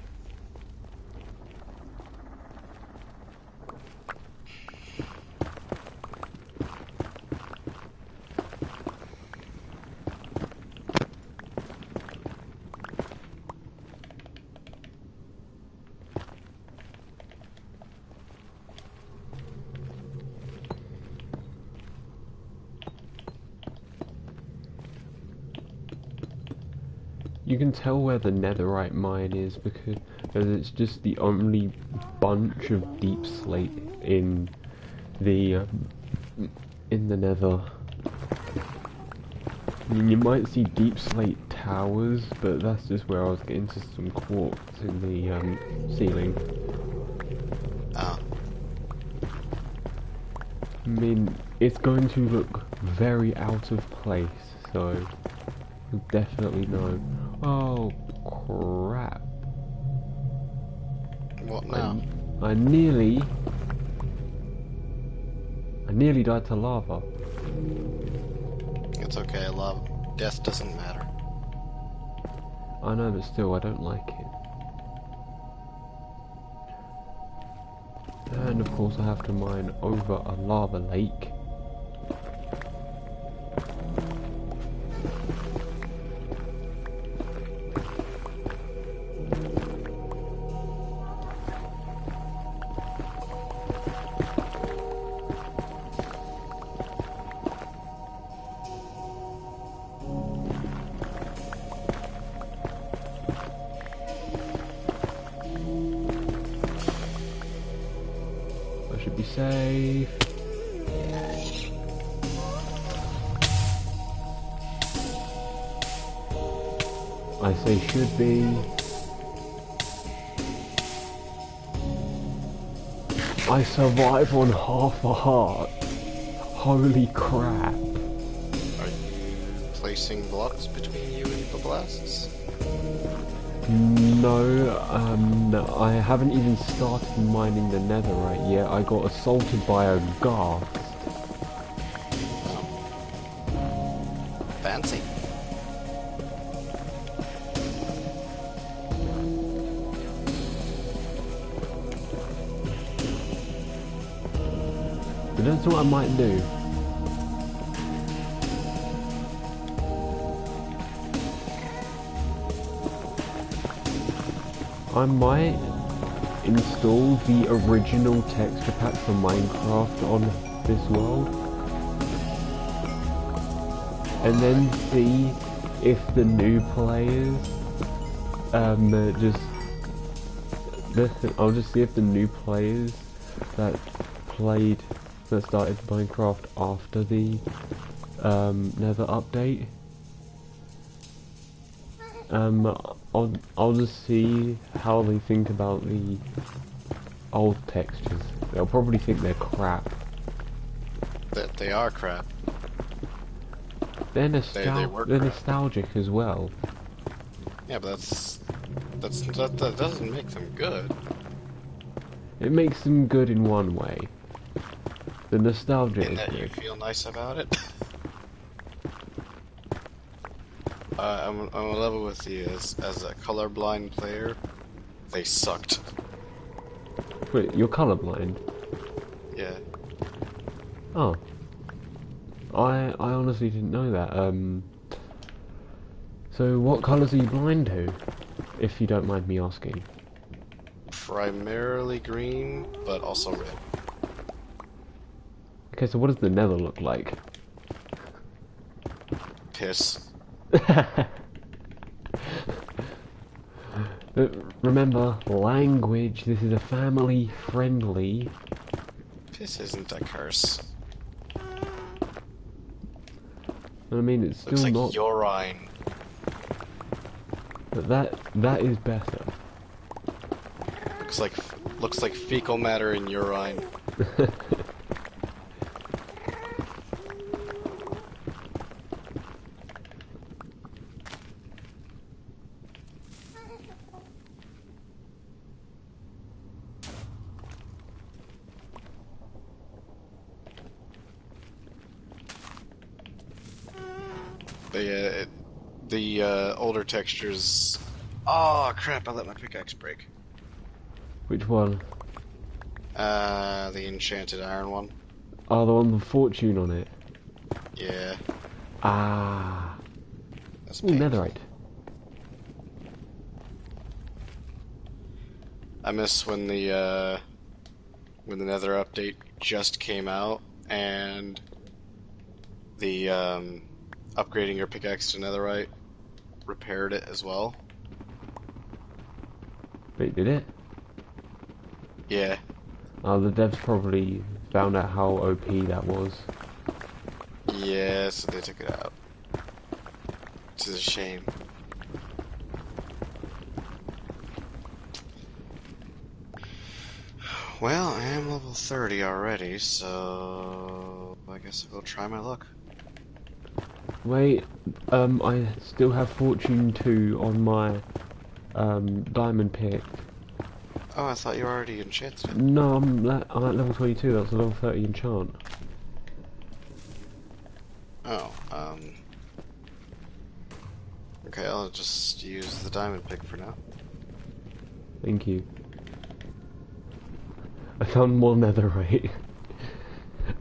Speaker 1: You can tell where the netherite mine is because it's just the only bunch of deep slate in the nether. I mean, you might see deep slate towers, but that's just where I was getting to some quartz in the ceiling.
Speaker 2: Oh.
Speaker 1: I mean, it's going to look very out of place, so you'll definitely know. Oh, crap.
Speaker 2: What now?
Speaker 1: I nearly died to lava.
Speaker 2: It's okay, love. Death doesn't matter.
Speaker 1: I know, but still, I don't like it. And of course I have to mine over a lava lake. I should be safe. I say should be. I survive on half a heart. Holy crap.
Speaker 2: Are you tracing blocks between you and the blasts?
Speaker 1: No, I haven't even started mining the netherite yet. I got assaulted by a ghast.
Speaker 2: Oh. Fancy.
Speaker 1: But that's what I might do. I might install the original texture pack for Minecraft on this world, and then see if the new players I'll just see if the new players that started Minecraft after the Nether update, I'll just see how they think about the old textures. They'll probably think they're crap.
Speaker 2: That they are crap.
Speaker 1: They're
Speaker 2: work crap.
Speaker 1: nostalgic as well.
Speaker 2: Yeah, but that doesn't make them good.
Speaker 1: It makes them good in one way. The nostalgia
Speaker 2: In
Speaker 1: is
Speaker 2: that
Speaker 1: good.
Speaker 2: you feel nice about it. I'm a level with you as a colorblind player. They sucked.
Speaker 1: Wait, you're colorblind?
Speaker 2: Yeah.
Speaker 1: Oh. I honestly didn't know that. So what colours are you blind to? If you don't mind me asking.
Speaker 2: Primarily green, but also red.
Speaker 1: Okay, so what does the nether look like?
Speaker 2: Piss.
Speaker 1: Remember, language, this is a family friendly.
Speaker 2: Piss isn't a curse.
Speaker 1: I mean, it's still
Speaker 2: Looks like
Speaker 1: not.
Speaker 2: urine.
Speaker 1: But that is better.
Speaker 2: Looks like fecal matter in urine. The older textures. Oh crap! I let my pickaxe break.
Speaker 1: Which one?
Speaker 2: The enchanted iron one.
Speaker 1: Oh, the one with fortune on it.
Speaker 2: Yeah.
Speaker 1: Ah.
Speaker 2: That's
Speaker 1: Ooh,
Speaker 2: painful.
Speaker 1: netherite.
Speaker 2: I miss when the Nether update just came out and the upgrading your pickaxe to netherite repaired it as well.
Speaker 1: Wait, did it?
Speaker 2: Yeah.
Speaker 1: Oh, the devs probably found out how OP that was.
Speaker 2: Yeah, so they took it out. Which is a shame. Well, I am level 30 already, so I guess I'll try my luck.
Speaker 1: Wait, I still have fortune 2 on my diamond pick.
Speaker 2: Oh, I thought you already enchanted it.
Speaker 1: No, I'm at level 22. That's a level 30 enchant.
Speaker 2: Oh, okay, I'll just use the diamond pick for now.
Speaker 1: Thank you. I found more netherite.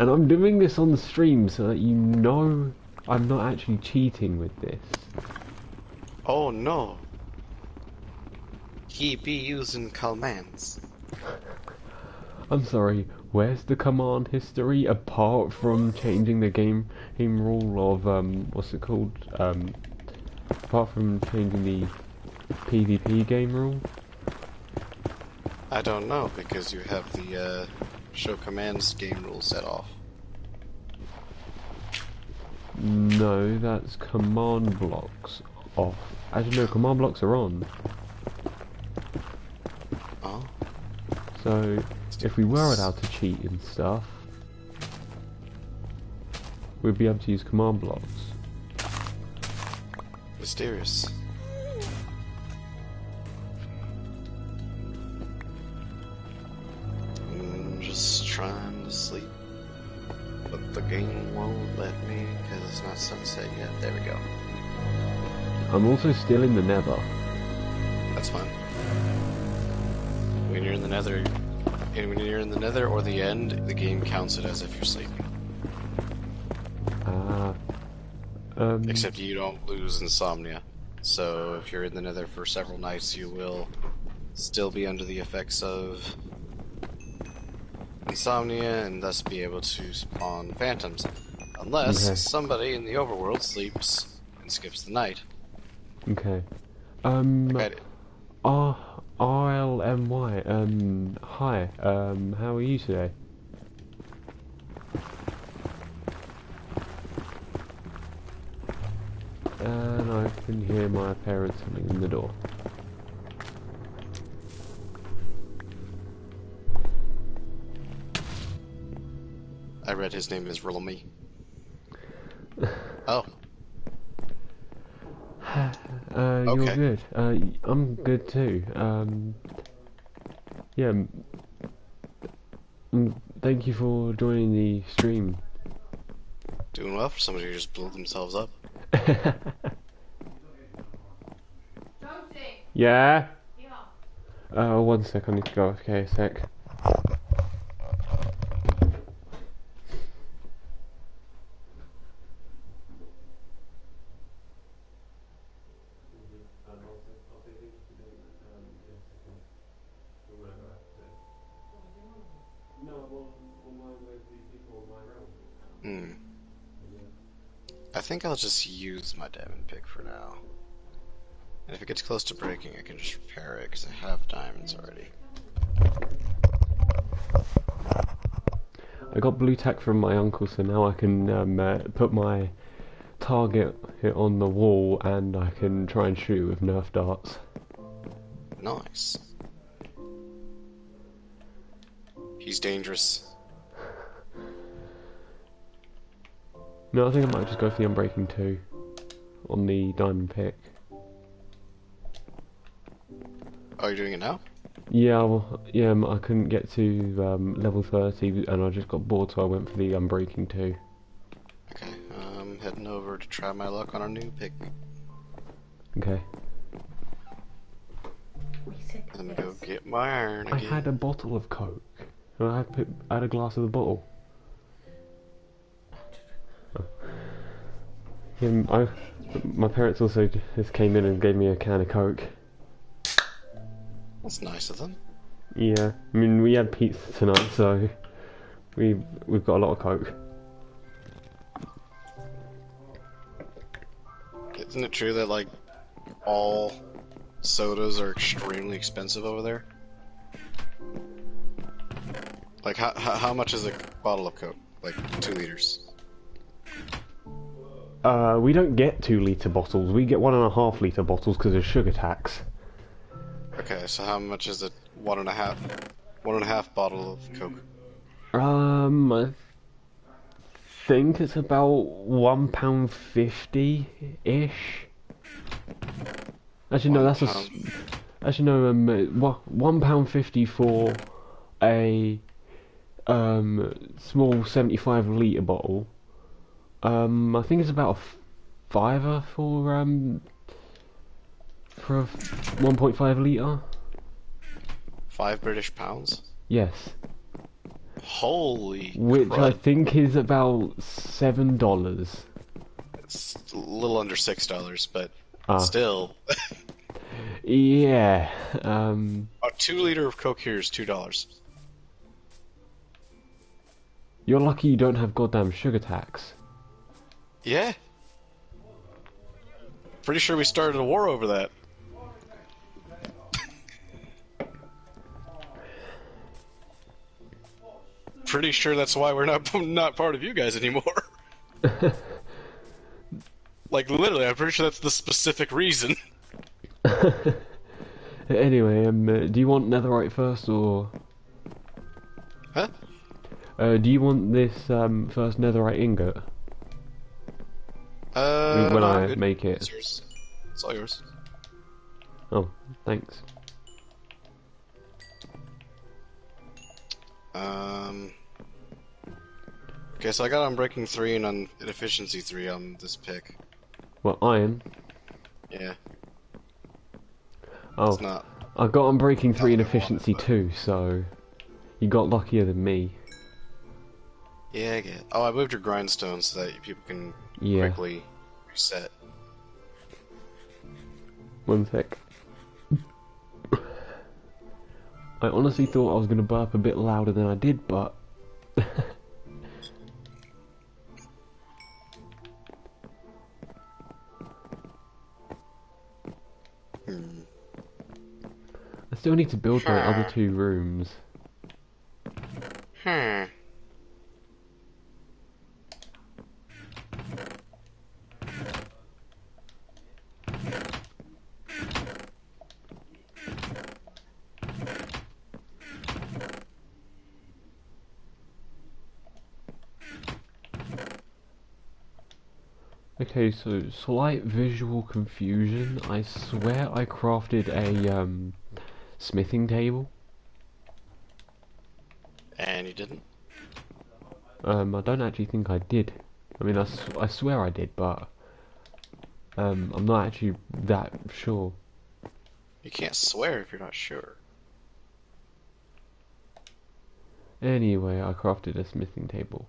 Speaker 1: And I'm doing this on the stream so that you know I'm not actually cheating with this.
Speaker 2: Oh no! He be using commands.
Speaker 1: I'm sorry, where's the command history apart from changing the game rule of, what's it called? Apart from changing the PvP game rule?
Speaker 2: I don't know, because you have the show commands game rule set off.
Speaker 1: No, that's command blocks off. Actually, no, command blocks are on.
Speaker 2: Oh?
Speaker 1: So, if we were allowed to cheat and stuff, we'd be able to use command blocks.
Speaker 2: Mysterious. I'm just trying to sleep, but the game won't let me because it's not sunset yet. There we go.
Speaker 1: I'm also still in the Nether.
Speaker 2: That's fine. When you're in the Nether, and when you're in the Nether or the end, the game counts it as if you're sleeping. Except you don't lose insomnia. So if you're in the Nether for several nights, you will still be under the effects of insomnia and thus be able to spawn phantoms. Unless
Speaker 1: Okay.
Speaker 2: somebody in the overworld sleeps and skips the night.
Speaker 1: Okay.
Speaker 2: Okay.
Speaker 1: RLMY, hi, how are you today? And I can hear my parents coming in the door.
Speaker 2: I read his name is Rilmy. Oh.
Speaker 1: You're
Speaker 2: Okay.
Speaker 1: good. I'm good too. Yeah. Thank you for joining the stream.
Speaker 2: Doing well for somebody who just blew themselves up.
Speaker 1: Yeah? Yeah. 1 sec, I need to go. Okay, a sec.
Speaker 2: I think I'll just use my diamond pick for now. And if it gets close to breaking, I can just repair it because I have diamonds already.
Speaker 1: I got blue tack from my uncle, so now I can put my target on the wall and I can try and shoot with Nerf darts.
Speaker 2: Nice. He's dangerous.
Speaker 1: No, I think I might just go for the Unbreaking 2 on the diamond pick.
Speaker 2: Oh, you're doing it now?
Speaker 1: Yeah, well, yeah, I couldn't get to level 30 and I just got bored, so I went for the Unbreaking 2.
Speaker 2: Okay, I'm heading over to try my luck on a new pick.
Speaker 1: Okay.
Speaker 2: I'm gonna go get my iron
Speaker 1: I
Speaker 2: again.
Speaker 1: had a bottle of Coke. And I had a glass of the bottle. My parents also just came in and gave me a can of Coke.
Speaker 2: That's nice of them.
Speaker 1: Yeah, I mean we had pizza tonight, so we've got a lot of Coke.
Speaker 2: Isn't it true that like all sodas are extremely expensive over there? Like how much is a bottle of Coke? Like 2 liters.
Speaker 1: We don't get 2-litre bottles. We get 1.5 litre bottles because of sugar tax.
Speaker 2: Okay, so how much is a 1.5 bottle of Coke?
Speaker 1: I think it's about £1.50 ish. Actually, no, that's actually no. £1.50 for a small 75 litre bottle. I think it's about a £5 for a 1.5 litre.
Speaker 2: £5 British?
Speaker 1: Yes.
Speaker 2: Holy
Speaker 1: Which
Speaker 2: crud.
Speaker 1: I think is about $7.
Speaker 2: It's a little under $6, but
Speaker 1: Ah.
Speaker 2: still.
Speaker 1: Yeah.
Speaker 2: A 2 liter of Coke here is $2.
Speaker 1: You're lucky you don't have goddamn sugar tax.
Speaker 2: Yeah. Pretty sure we started a war over that. Pretty sure that's why we're not part of you guys anymore. Like literally, I'm pretty sure that's the specific reason.
Speaker 1: Anyway, do you want netherite first, or
Speaker 2: Huh?
Speaker 1: do you want this first netherite ingot?
Speaker 2: No,
Speaker 1: when
Speaker 2: I'm
Speaker 1: I
Speaker 2: good.
Speaker 1: make it.
Speaker 2: It's yours. It's all yours.
Speaker 1: Oh, thanks.
Speaker 2: Okay, so I got Unbreaking 3 and on Efficiency 3 on this pick.
Speaker 1: Well, iron.
Speaker 2: Yeah.
Speaker 1: Oh,
Speaker 2: It's not.
Speaker 1: I got on Breaking 3 and
Speaker 2: Not what I
Speaker 1: Efficiency
Speaker 2: wanted,
Speaker 1: 2, so you got luckier than me.
Speaker 2: Yeah, I get it. Oh, I moved your grindstone so that people can
Speaker 1: Yeah.
Speaker 2: quickly reset.
Speaker 1: One sec. I honestly thought I was gonna burp a bit louder than I did, but
Speaker 2: Hmm.
Speaker 1: I still need to build my other
Speaker 2: Huh.
Speaker 1: 2 rooms.
Speaker 2: Hmm.
Speaker 1: Okay, so slight visual confusion. I swear I crafted a smithing table.
Speaker 2: And you didn't?
Speaker 1: I don't actually think I did. I mean, I swear I did, but I'm not actually that sure.
Speaker 2: You can't swear if you're not sure.
Speaker 1: Anyway, I crafted a smithing table.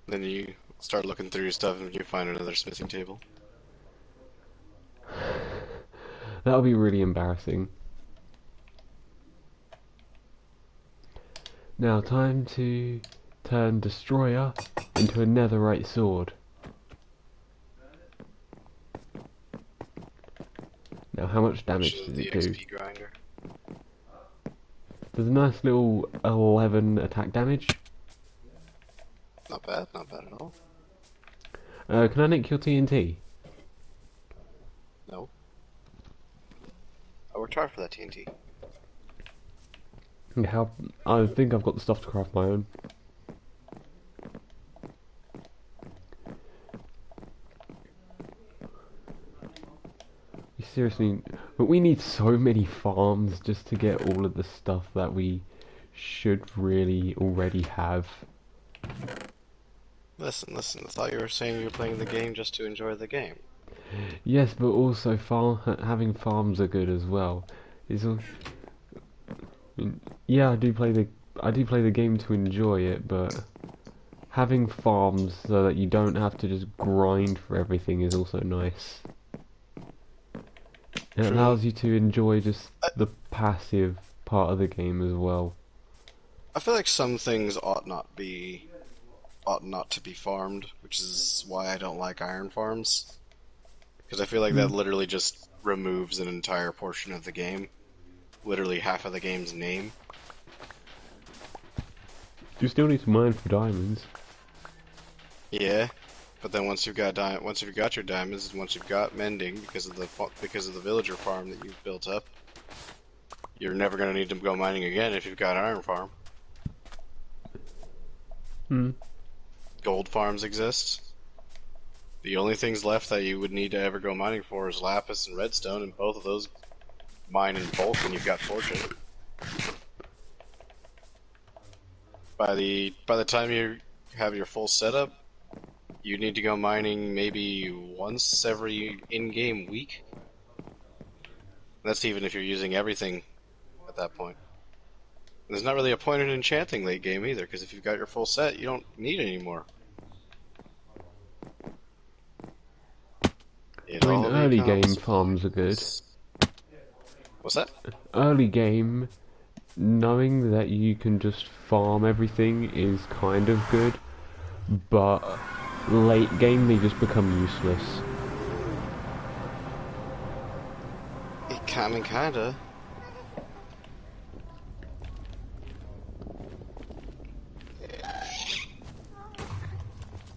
Speaker 2: Then you start looking through your stuff and you find another smithing table.
Speaker 1: That would be really embarrassing. Now, time to turn Destroyer into a netherite sword. Now, how much damage
Speaker 2: Which is
Speaker 1: does
Speaker 2: the
Speaker 1: it do?
Speaker 2: XP grinder.
Speaker 1: There's a nice little 11 attack damage.
Speaker 2: Not bad at all.
Speaker 1: Can I nick your TNT?
Speaker 2: No. I worked hard for that TNT.
Speaker 1: How? I think I've got the stuff to craft my own. Seriously, but we need so many farms just to get all of the stuff that we should really already have.
Speaker 2: Listen, I thought you were saying you were playing the game just to enjoy the game.
Speaker 1: Yes, but also having farms are good as well. It's all, yeah, I do play the game to enjoy it, but having farms so that you don't have to just grind for everything is also nice. It
Speaker 2: True.
Speaker 1: allows you to enjoy just the passive part of the game as well.
Speaker 2: I feel like some things ought not to be farmed, which is why I don't like iron farms. Because I feel like that literally just removes an entire portion of the game. Literally half of the game's name.
Speaker 1: You still need to mine for diamonds.
Speaker 2: Yeah, but then once you've got your diamonds, and once you've got mending because of the villager farm that you've built up, you're never gonna need to go mining again if you've got iron farm. Gold farms exist. The only things left that you would need to ever go mining for is lapis and redstone, and both of those mine in bulk when you've got fortune. By the time you have your full setup, you need to go mining maybe once every in-game week. That's even if you're using everything at that point. There's not really a point in enchanting late game either, because if you've got your full set, you don't need any more.
Speaker 1: I mean, early game farms are good.
Speaker 2: What's that?
Speaker 1: Early game, knowing that you can just farm everything is kind of good, but late game they just become useless.
Speaker 2: I mean, kinda.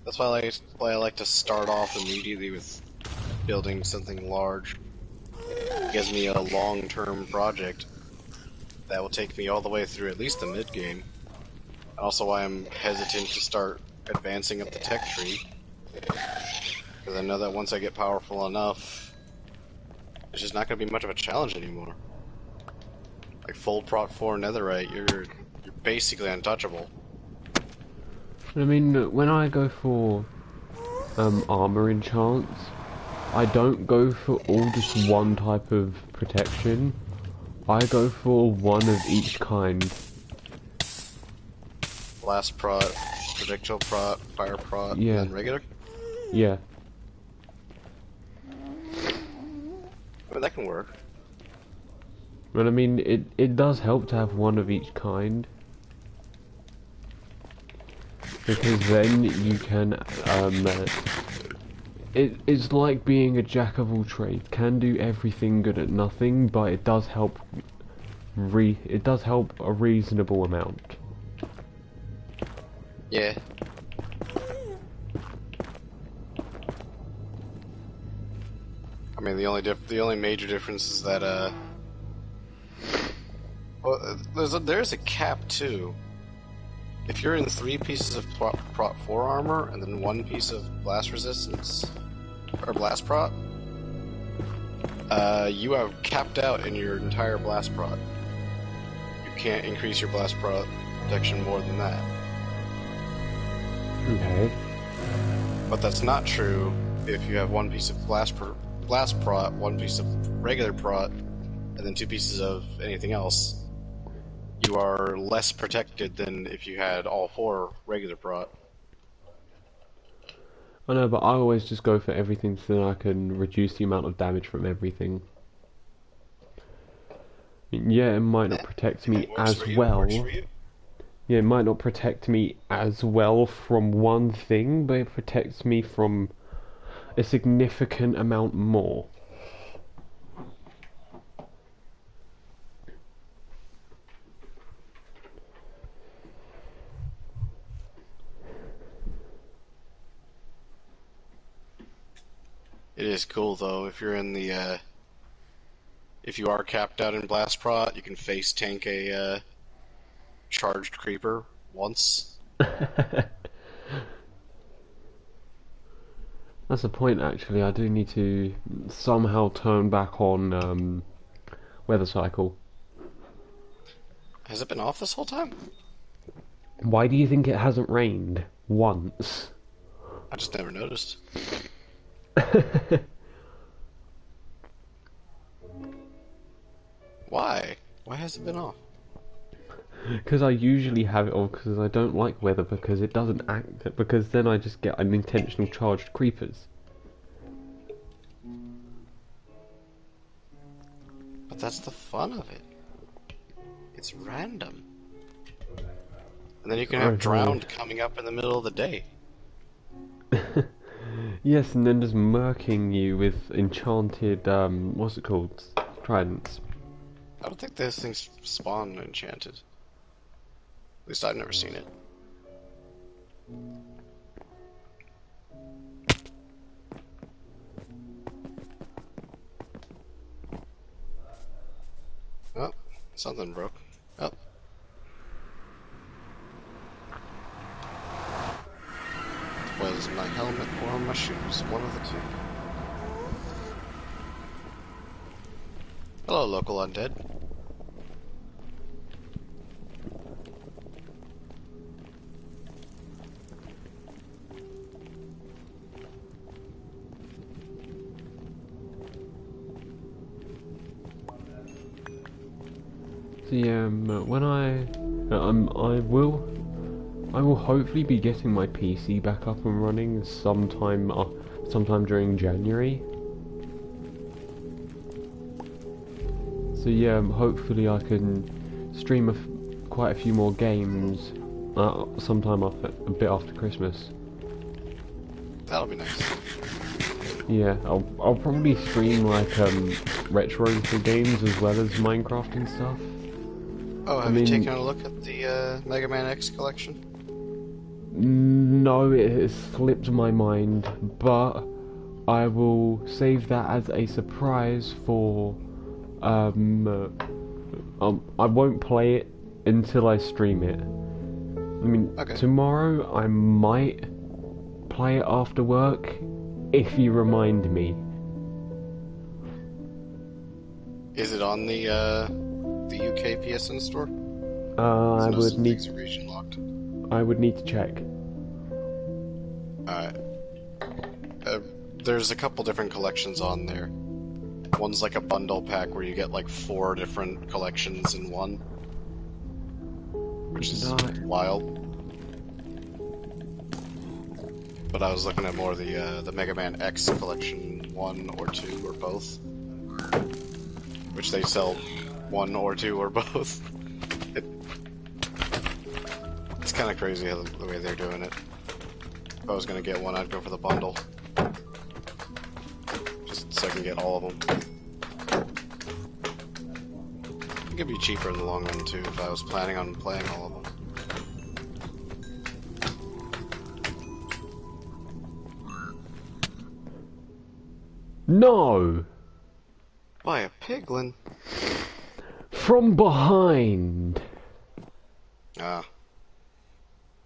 Speaker 2: That's why I like to start off immediately with building something large. It gives me a long-term project that will take me all the way through at least the mid-game. Also why I'm hesitant to start advancing up the tech tree, Because I know that once I get powerful enough, it's just not going to be much of a challenge anymore. Like full Prot 4 Netherite, you're basically untouchable.
Speaker 1: I mean, when I go for armor enchants, I don't go for all just one type of protection. I go for one of each kind.
Speaker 2: Blast Prot, Projectile Prot, Fire Prot,
Speaker 1: Yeah.
Speaker 2: and then regular.
Speaker 1: Yeah.
Speaker 2: I mean, that can work.
Speaker 1: But I mean, it does help to have one of each kind. Because then you can, it's like being a jack of all trades. Can do everything, good at nothing, but it does help it does help a reasonable amount.
Speaker 2: Yeah. I mean, the only major difference is that well, there's a cap too. If you're in 3 pieces of Prot 4 armor and then 1 piece of blast resistance or blast prot, you are capped out in your entire blast prot. You can't increase your blast prot protection more than that.
Speaker 1: Okay.
Speaker 2: But that's not true if you have 1 piece of blast prot, 1 piece of regular prot, and then 2 pieces of anything else. You are less protected than if you had all 4 regular prot.
Speaker 1: I know, but I always just go for everything so that I can reduce the amount of damage from everything. I mean, yeah, it might not protect me as well. Yeah, it might not protect me as well from one thing, but it protects me from a significant amount more.
Speaker 2: It is cool though, if you're in the if you are capped out in blast prot, you can face tank a charged creeper once.
Speaker 1: That's the point, actually. I do need to somehow turn back on weather cycle.
Speaker 2: Has it been off this whole time?
Speaker 1: Why do you think it hasn't rained once?
Speaker 2: I just never noticed. Why? Why has it been off?
Speaker 1: Because I usually have it on because I don't like weather because it doesn't act, because then I just get unintentional charged creepers.
Speaker 2: But that's the fun of it. It's random. And then you can have drowned coming up in the middle of the day.
Speaker 1: Yes, and then just murking you with enchanted, what's it called? Tridents.
Speaker 2: I don't think those things spawn enchanted. At least I've never seen it. Oh, something broke. Oh. Was my helmet or my shoes? One of the two. Hello, local undead.
Speaker 1: So yeah, when I will hopefully be getting my PC back up and running sometime during January. So yeah, hopefully I can stream quite a few more games sometime a bit after Christmas.
Speaker 2: That'll be nice.
Speaker 1: Yeah, I'll probably stream like retro games as well as Minecraft and stuff.
Speaker 2: Oh, have you taken a look at the Mega Man X collection?
Speaker 1: No, it has slipped my mind, but I will save that as a surprise for I won't play it until I stream it. I mean,
Speaker 2: Okay.
Speaker 1: tomorrow I might play it after work if you remind me.
Speaker 2: Is it on the UK PSN store?
Speaker 1: I would
Speaker 2: some
Speaker 1: need.
Speaker 2: things are region locked.
Speaker 1: I would need to check.
Speaker 2: Alright. There's a couple different collections on there. One's like a bundle pack where you get like 4 different collections in one, which is
Speaker 1: Nice.
Speaker 2: wild. But I was looking at more the Mega Man X collection 1 or 2 or both, which they sell 1 or 2 or both. It's kind of crazy how the way they're doing it. If I was gonna get one, I'd go for the bundle. Just so I can get all of them. I think it'd be cheaper in the long run too if I was planning on playing all of them.
Speaker 1: No!
Speaker 2: By a piglin.
Speaker 1: From behind!
Speaker 2: Ah.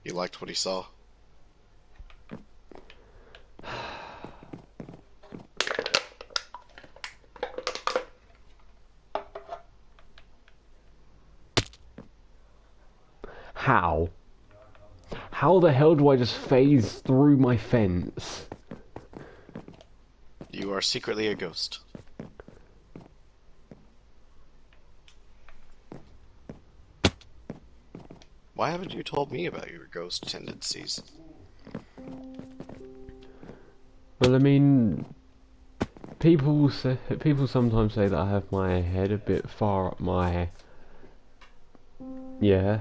Speaker 2: He liked what he saw.
Speaker 1: How? How the hell do I just phase through my fence?
Speaker 2: You are secretly a ghost. Why haven't you told me about your ghost tendencies?
Speaker 1: Well, I mean, people sometimes say that I have my head a bit far up my... Yeah.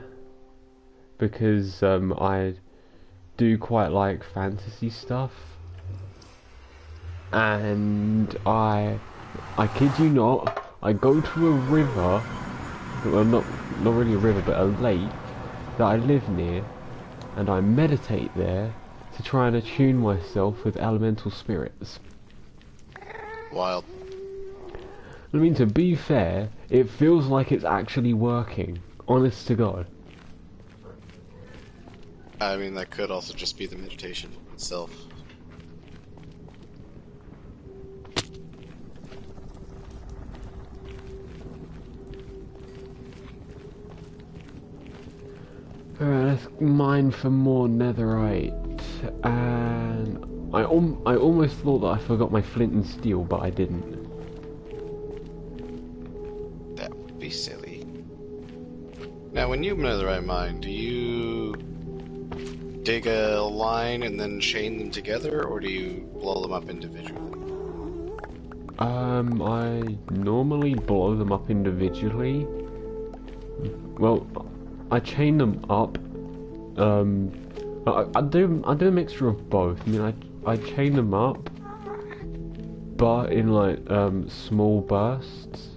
Speaker 1: Because, I do quite like fantasy stuff. And I kid you not, I go to a river, well not really a river, but a lake that I live near, and I meditate there to try and attune myself with elemental spirits.
Speaker 2: Wild.
Speaker 1: I mean, to be fair, it feels like it's actually working, honest to God.
Speaker 2: I mean, that could also just be the meditation itself.
Speaker 1: Alright, let's mine for more netherite. And I almost thought that I forgot my flint and steel, but I didn't.
Speaker 2: That would be silly. Now, when you netherite mine, do you dig a line and then chain them together, or do you blow them up individually?
Speaker 1: I normally blow them up individually. Well, I chain them up. I do a mixture of both. I mean, I chain them up, but in like small bursts.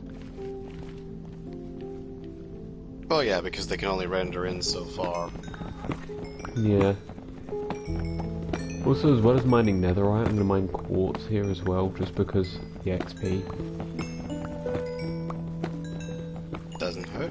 Speaker 2: Oh yeah, because they can only render in so far.
Speaker 1: Yeah. Also, as well as mining netherite, I'm gonna mine quartz here as well, just because the XP.
Speaker 2: Doesn't hurt.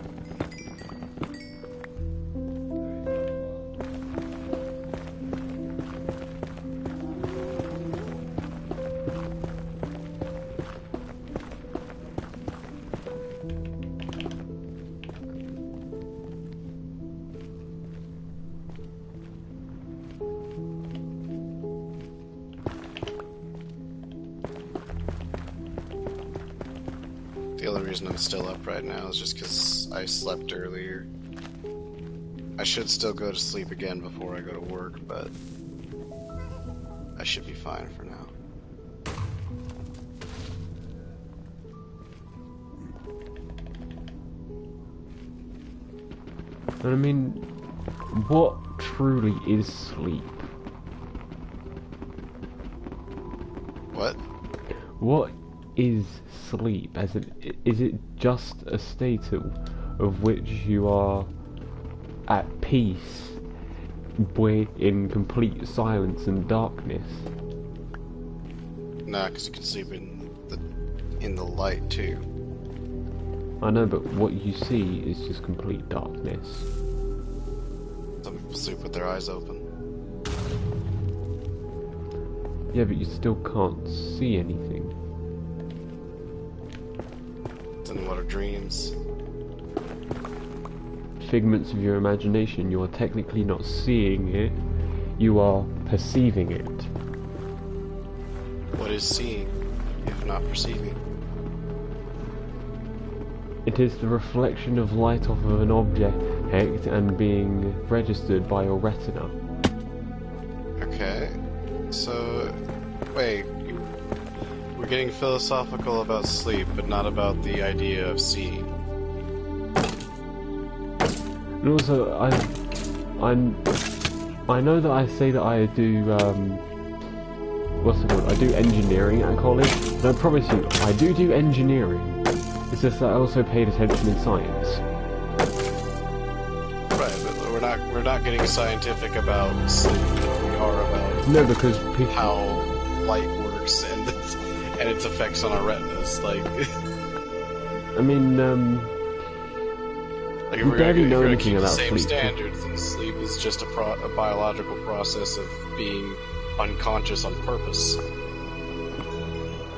Speaker 2: The only reason I'm still up right now is just because I slept earlier. I should still go to sleep again before I go to work, but I should be fine for now.
Speaker 1: And I mean, what truly is sleep?
Speaker 2: What?
Speaker 1: What is sleep? As in, is it just a state of which you are at peace, in complete silence and darkness?
Speaker 2: Nah, because you can sleep in the light too.
Speaker 1: I know, but what you see is just complete darkness.
Speaker 2: Some people sleep with their eyes open.
Speaker 1: Yeah, but you still can't see anything.
Speaker 2: Then what are dreams?
Speaker 1: Figments of your imagination. You are technically not seeing it, you are perceiving it.
Speaker 2: What is seeing, if not perceiving?
Speaker 1: It is the reflection of light off of an object and being registered by your retina.
Speaker 2: Okay. So, wait. We're getting philosophical about sleep, but not about the idea of seeing.
Speaker 1: And also, I know that I say that I do, what's it called? I do engineering at college, and I promise you, I do engineering. It's just that I also paid attention in science.
Speaker 2: Right, but we're not getting scientific about sleep. We are about
Speaker 1: No, because
Speaker 2: how light works and its effects on our retinas. Like,
Speaker 1: I mean,
Speaker 2: like if
Speaker 1: we
Speaker 2: we're
Speaker 1: barely know
Speaker 2: gonna
Speaker 1: anything
Speaker 2: keep the
Speaker 1: about
Speaker 2: same
Speaker 1: sleep.
Speaker 2: standards, then sleep is just a biological process of being unconscious on purpose.
Speaker 1: I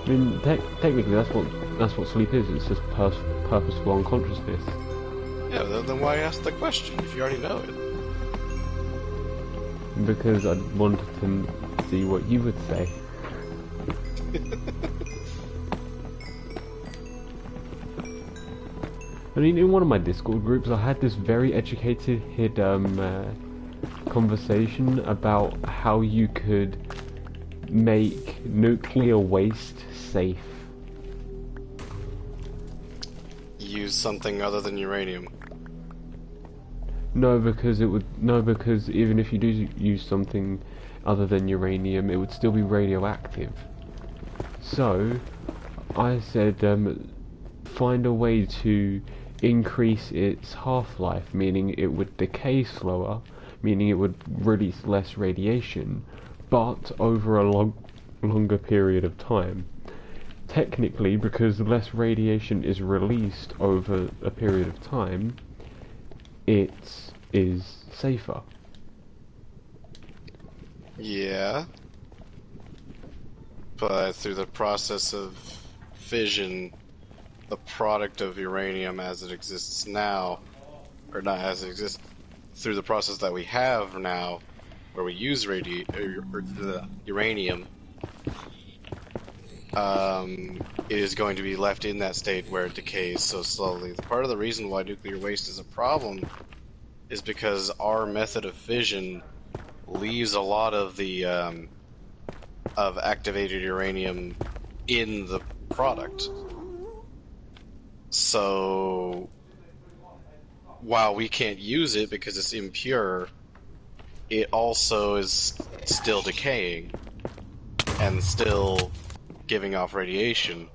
Speaker 1: mean, technically, that's what sleep is. It's just purposeful unconsciousness.
Speaker 2: Yeah, then why ask the question if you already know it?
Speaker 1: Because I wanted to see what you would say. I mean, in one of my Discord groups, I had this very educated conversation about how you could make nuclear waste safe.
Speaker 2: Use something other than uranium.
Speaker 1: No, because even if you do use something other than uranium, it would still be radioactive. So, I said, find a way to increase its half-life, meaning it would decay slower, meaning it would release less radiation, but over a longer period of time. Technically, because less radiation is released over a period of time, it is safer.
Speaker 2: Yeah. But through the process of fission, the product of uranium as it exists now, or not as it exists, through the process that we have now, where we use uranium, it is going to be left in that state where it decays so slowly. Part of the reason why nuclear waste is a problem is because our method of fission leaves a lot of the of activated uranium in the product. So while we can't use it because it's impure, it also is still decaying and still giving off radiation.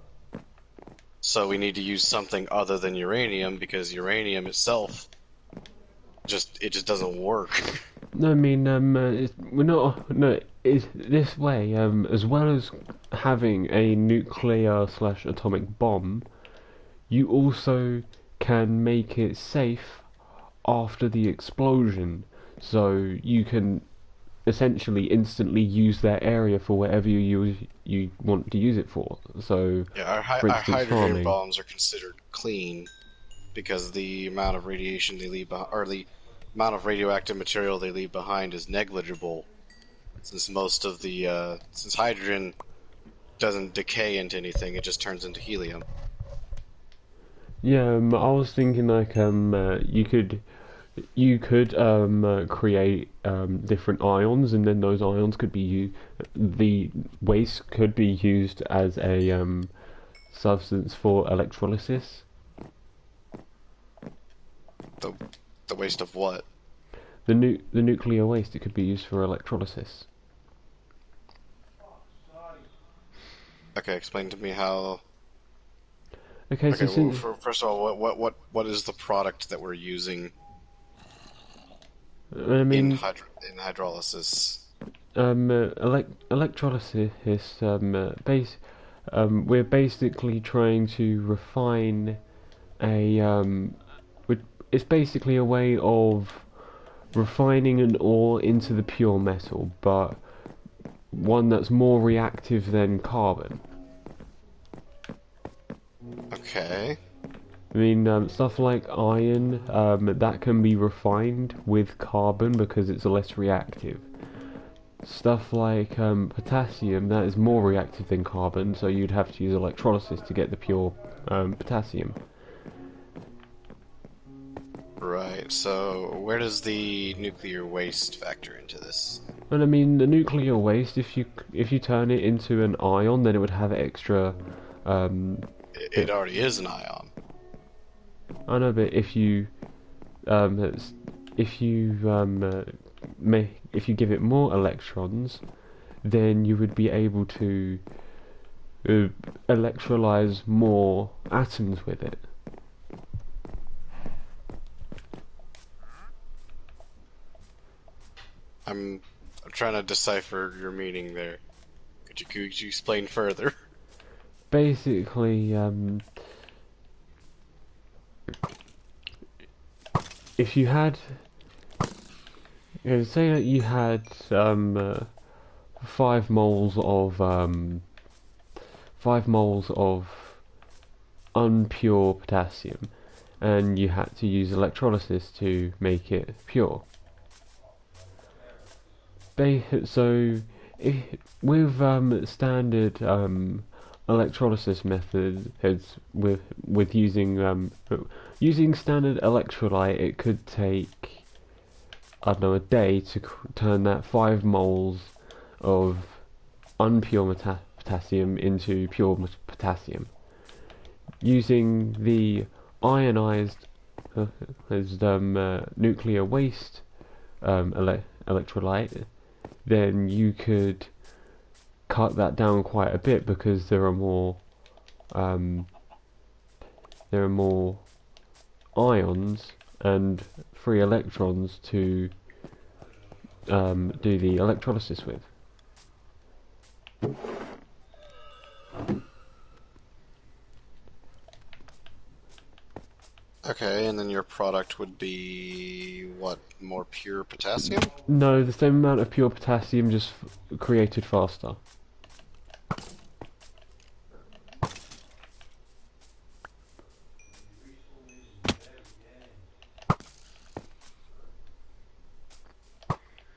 Speaker 2: So we need to use something other than uranium because uranium itself just doesn't work.
Speaker 1: No, I mean, it's this way, as well as having a nuclear/atomic bomb, you also can make it safe after the explosion, so you can essentially instantly use that area for whatever you want to use it for. So,
Speaker 2: Yeah,
Speaker 1: for
Speaker 2: our
Speaker 1: instance,
Speaker 2: hydrogen
Speaker 1: farming.
Speaker 2: bombs are considered clean because the amount of radiation they leave behind, or the amount of radioactive material they leave behind is negligible, since most of the since hydrogen doesn't decay into anything, it just turns into helium.
Speaker 1: Yeah, I was thinking like you could create different ions, and then those ions could be the waste could be used as a substance for electrolysis.
Speaker 2: The the waste of what?
Speaker 1: The nuclear waste, it could be used for electrolysis.
Speaker 2: Okay, explain to me how.
Speaker 1: Okay, so
Speaker 2: Okay, well,
Speaker 1: since
Speaker 2: first of all, what is the product that we're using
Speaker 1: I
Speaker 2: in
Speaker 1: mean
Speaker 2: hydrolysis?
Speaker 1: electrolysis we're basically trying to refine a it's basically a way of refining an ore into the pure metal, but one that's more reactive than carbon.
Speaker 2: Okay.
Speaker 1: I mean, stuff like iron, that can be refined with carbon because it's less reactive. Stuff like potassium, that is more reactive than carbon, so you'd have to use electrolysis to get the pure potassium.
Speaker 2: Right, so where does the nuclear waste factor into this?
Speaker 1: And I mean, the nuclear waste, if you turn it into an ion, then it would have extra. Um,
Speaker 2: It already is an ion.
Speaker 1: I know, but if you if you give it more electrons, then you would be able to uh, electrolyze more atoms with it.
Speaker 2: I'm trying to decipher your meaning there. Could you explain further?
Speaker 1: Basically, if you had, say that you had 5 moles of 5 moles of unpure potassium, and you had to use electrolysis to make it pure. So, with standard electrolysis methods, with using standard electrolyte, it could take, I don't know, a day to turn that 5 moles of unpure potassium into pure potassium. Using the ionized nuclear waste electrolyte, then you could cut that down quite a bit because um, there are more ions and free electrons to do the electrolysis with.
Speaker 2: Okay, and then your product would be what? More pure potassium?
Speaker 1: No, the same amount of pure potassium, just created faster.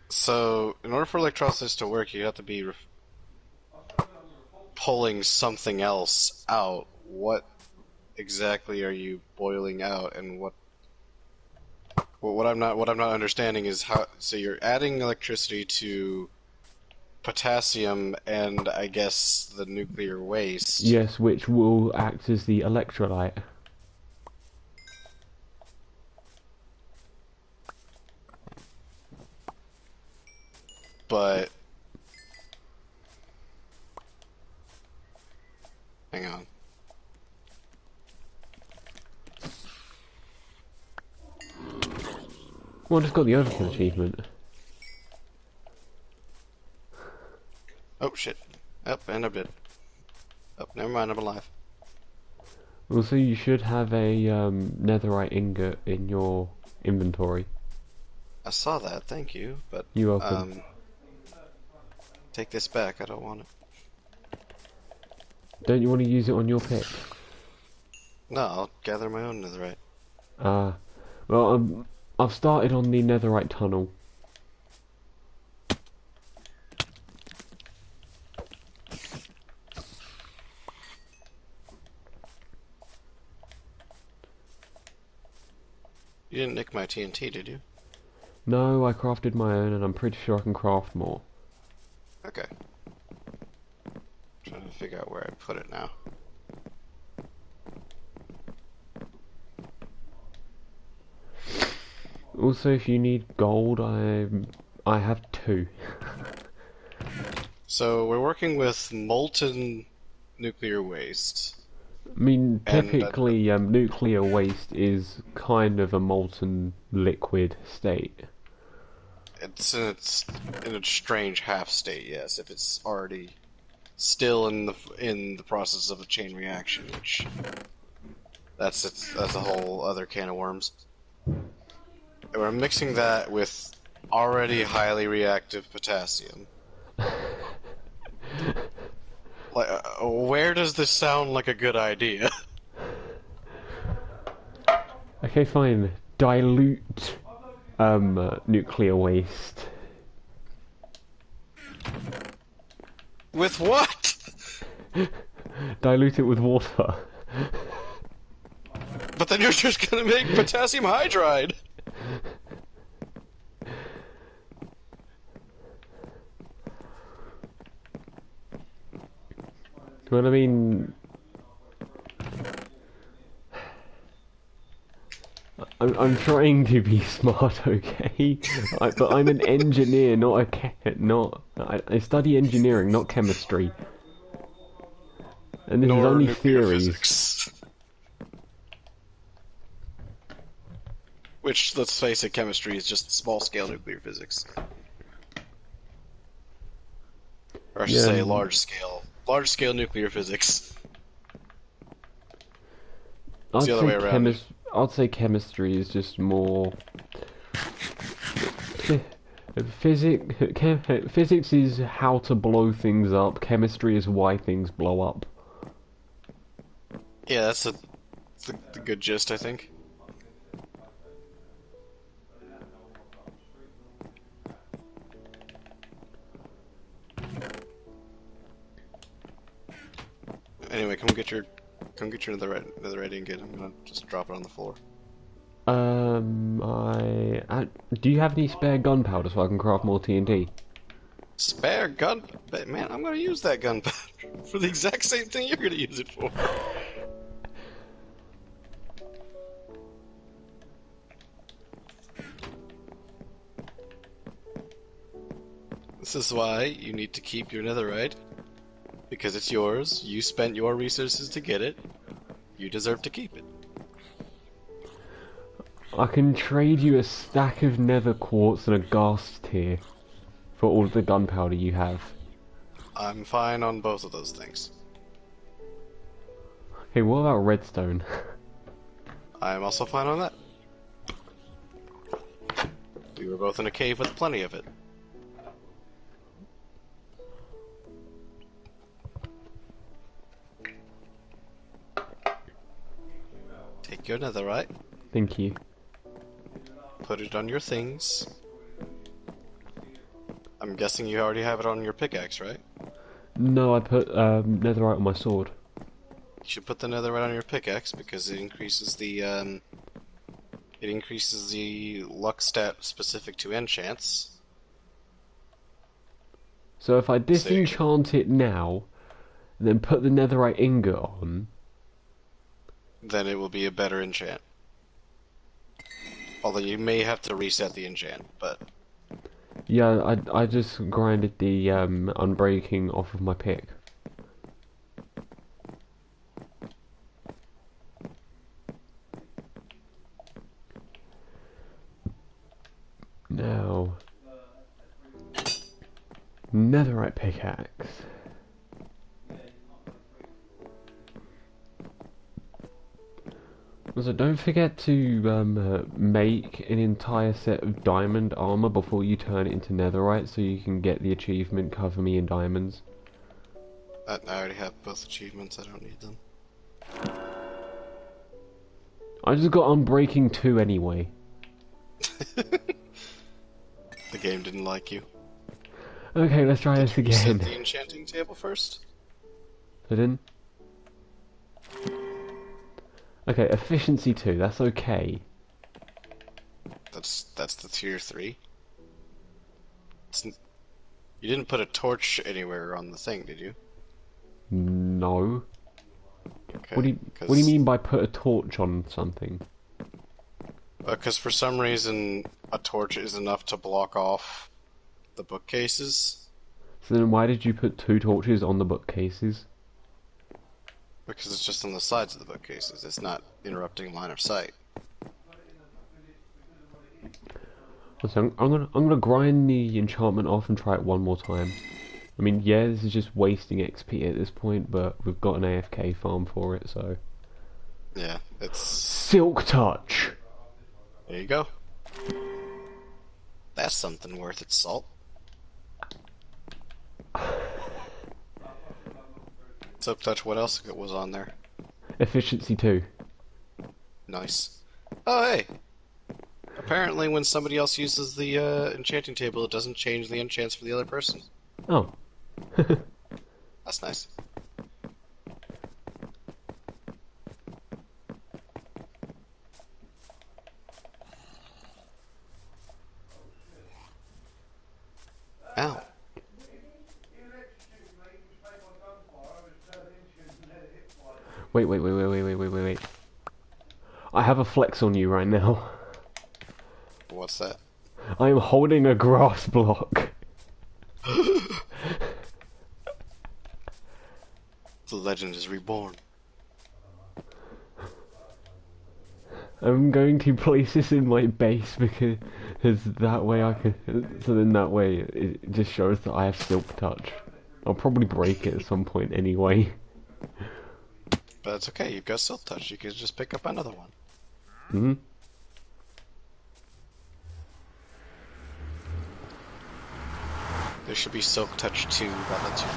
Speaker 2: So, in order for electrolysis to work, you have to be pulling something else out. What exactly are you boiling out, and what I'm not understanding is how. So you're adding electricity to potassium and I guess the nuclear waste.
Speaker 1: Yes, which will act as the electrolyte.
Speaker 2: But hang on.
Speaker 1: Well, I just got the overkill achievement.
Speaker 2: Oh shit. Up and I'm dead. Oh, never mind. I'm alive.
Speaker 1: Also, you should have a netherite ingot in your inventory.
Speaker 2: I saw that. Thank you. But
Speaker 1: You're welcome.
Speaker 2: take this back. I don't want it.
Speaker 1: Don't you want to use it on your pick?
Speaker 2: No, I'll gather my own netherite.
Speaker 1: Well, I've started on the netherite tunnel.
Speaker 2: You didn't nick my TNT, did you?
Speaker 1: No, I crafted my own, and I'm pretty sure I can craft more.
Speaker 2: Okay. Trying to figure out where I put it now.
Speaker 1: Also, if you need gold, I have 2.
Speaker 2: So we're working with molten nuclear waste.
Speaker 1: I mean,
Speaker 2: And
Speaker 1: typically, nuclear waste is kind of a molten liquid state.
Speaker 2: it's in a strange half state, yes. If it's already still in the process of a chain reaction, which that's a whole other can of worms. And we're mixing that with already highly reactive potassium. Like, where does this sound like a good idea?
Speaker 1: Okay, fine. Dilute nuclear waste.
Speaker 2: With what?
Speaker 1: Dilute it with water.
Speaker 2: But then you're just gonna make potassium hydride.
Speaker 1: Well, I mean, I'm trying to be smart, okay? But I'm an engineer, not a I study engineering, not chemistry. And this is
Speaker 2: Nor
Speaker 1: only
Speaker 2: nuclear
Speaker 1: theories.
Speaker 2: physics. Which, let's face it, chemistry is just small-scale nuclear physics. Or I should say large-scale nuclear physics. It's the other way around.
Speaker 1: I'd say chemistry is just more. Physics is how to blow things up. Chemistry is why things blow up.
Speaker 2: Yeah, that's the good gist, I think. Anyway, come get your netherite ingot. I'm gonna just drop it on the floor.
Speaker 1: Do you have any spare gunpowder so I can craft more TNT?
Speaker 2: Spare gun? Man, I'm gonna use that gunpowder for the exact same thing you're gonna use it for. This is why you need to keep your netherite. Because it's yours, you spent your resources to get it, you deserve to keep it.
Speaker 1: I can trade you a stack of nether quartz and a ghast tear for all of the gunpowder you have.
Speaker 2: I'm fine on both of those things.
Speaker 1: Hey, what about redstone?
Speaker 2: I'm also fine on that. We were both in a cave with plenty of it. Take your netherite.
Speaker 1: Thank you.
Speaker 2: Put it on your things. I'm guessing you already have it on your pickaxe, right?
Speaker 1: No, I put netherite on my sword.
Speaker 2: You should put the netherite on your pickaxe because it increases the luck stat specific to enchants.
Speaker 1: So if I disenchant it now, and then put the netherite ingot on,
Speaker 2: then it will be a better enchant. Although you may have to reset the enchant, but...
Speaker 1: Yeah, I just grinded the unbreaking off of my pick. Now... netherite pickaxe. So don't forget to make an entire set of diamond armor before you turn it into netherite so you can get the achievement Cover Me in Diamonds.
Speaker 2: I already have both achievements, I don't need them.
Speaker 1: I just got Unbreaking 2 anyway.
Speaker 2: The game didn't like you.
Speaker 1: Okay, let's try this again.
Speaker 2: Did you set the enchanting table first?
Speaker 1: I didn't? Okay, efficiency 2, that's okay.
Speaker 2: That's the tier 3. You didn't put a torch anywhere on the thing, did you?
Speaker 1: No.
Speaker 2: Okay,
Speaker 1: What do you mean by put a torch on something?
Speaker 2: Because for some reason a torch is enough to block off the bookcases.
Speaker 1: So then why did you put 2 torches on the bookcases?
Speaker 2: Because it's just on the sides of the bookcases. It's not interrupting line of sight.
Speaker 1: So I'm gonna grind the enchantment off and try it one more time. I mean, yeah, this is just wasting XP at this point, but we've got an AFK farm for it, so...
Speaker 2: Yeah, it's...
Speaker 1: Silk Touch!
Speaker 2: There you go. That's something worth its salt. Silk Touch, what else was on there?
Speaker 1: Efficiency 2.
Speaker 2: Nice. Oh, hey! Apparently when somebody else uses the enchanting table, it doesn't change the enchants for the other person.
Speaker 1: Oh.
Speaker 2: That's nice. Ow.
Speaker 1: Wait. I have a flex on you right now.
Speaker 2: What's that?
Speaker 1: I am holding a grass block.
Speaker 2: The legend is reborn.
Speaker 1: I'm going to place this in my base because that way I can. So then that way it just shows that I have Silk Touch. I'll probably break it at some point anyway.
Speaker 2: But it's okay, you've got Silk Touch, you can just pick up another one.
Speaker 1: Hmm.
Speaker 2: There should be Silk Touch 2 that lets you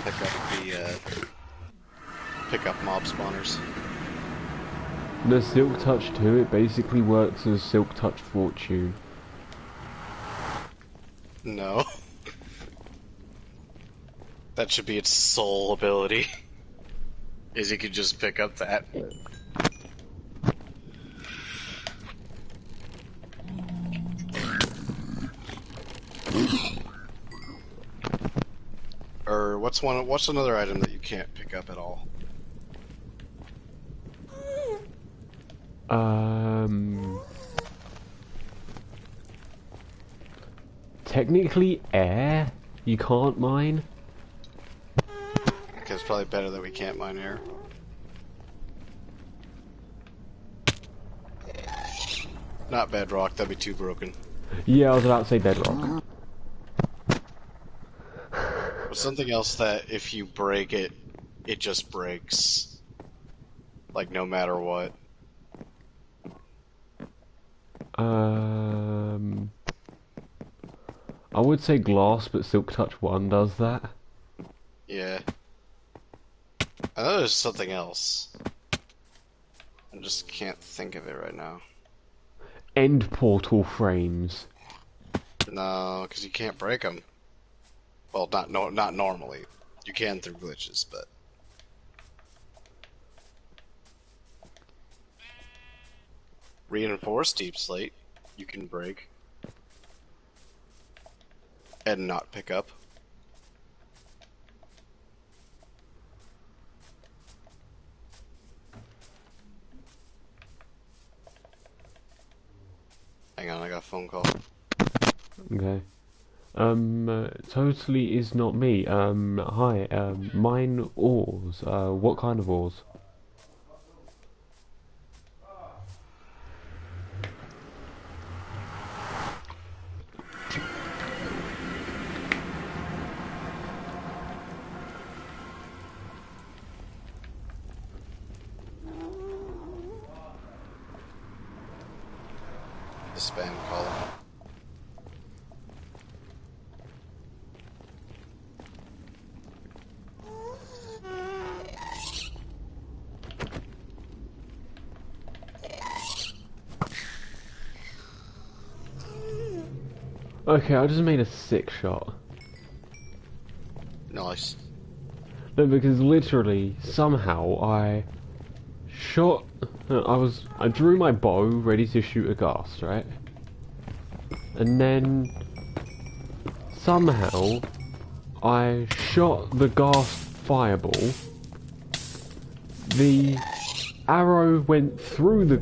Speaker 2: pick up mob spawners.
Speaker 1: The Silk Touch 2, it basically works as Silk Touch Fortune.
Speaker 2: No. That should be its sole ability. Is you can just pick up that. Or what's another item that you can't pick up at all?
Speaker 1: Technically air, you can't mine.
Speaker 2: Okay, it's probably better that we can't mine air. Not bedrock, that'd be too broken.
Speaker 1: Yeah, I was about to say bedrock.
Speaker 2: But something else that if you break it, it just breaks. Like no matter what.
Speaker 1: I would say glass, but Silk Touch 1 does that.
Speaker 2: Yeah. I know there's something else. I just can't think of it right now.
Speaker 1: End portal frames.
Speaker 2: No, because you can't break them. Well, not normally. You can through glitches, but... Reinforced deep slate, you can break. And not pick up. Hang on, I got a phone call.
Speaker 1: Okay. Totally is not me. Hi, mine ores. What kind of ores?
Speaker 2: The spam caller.
Speaker 1: Okay, I just made a sick shot.
Speaker 2: Nice.
Speaker 1: No, because literally, somehow, I shot... I drew my bow, ready to shoot a ghast, right? And then... somehow, I shot the ghast fireball. The arrow went through the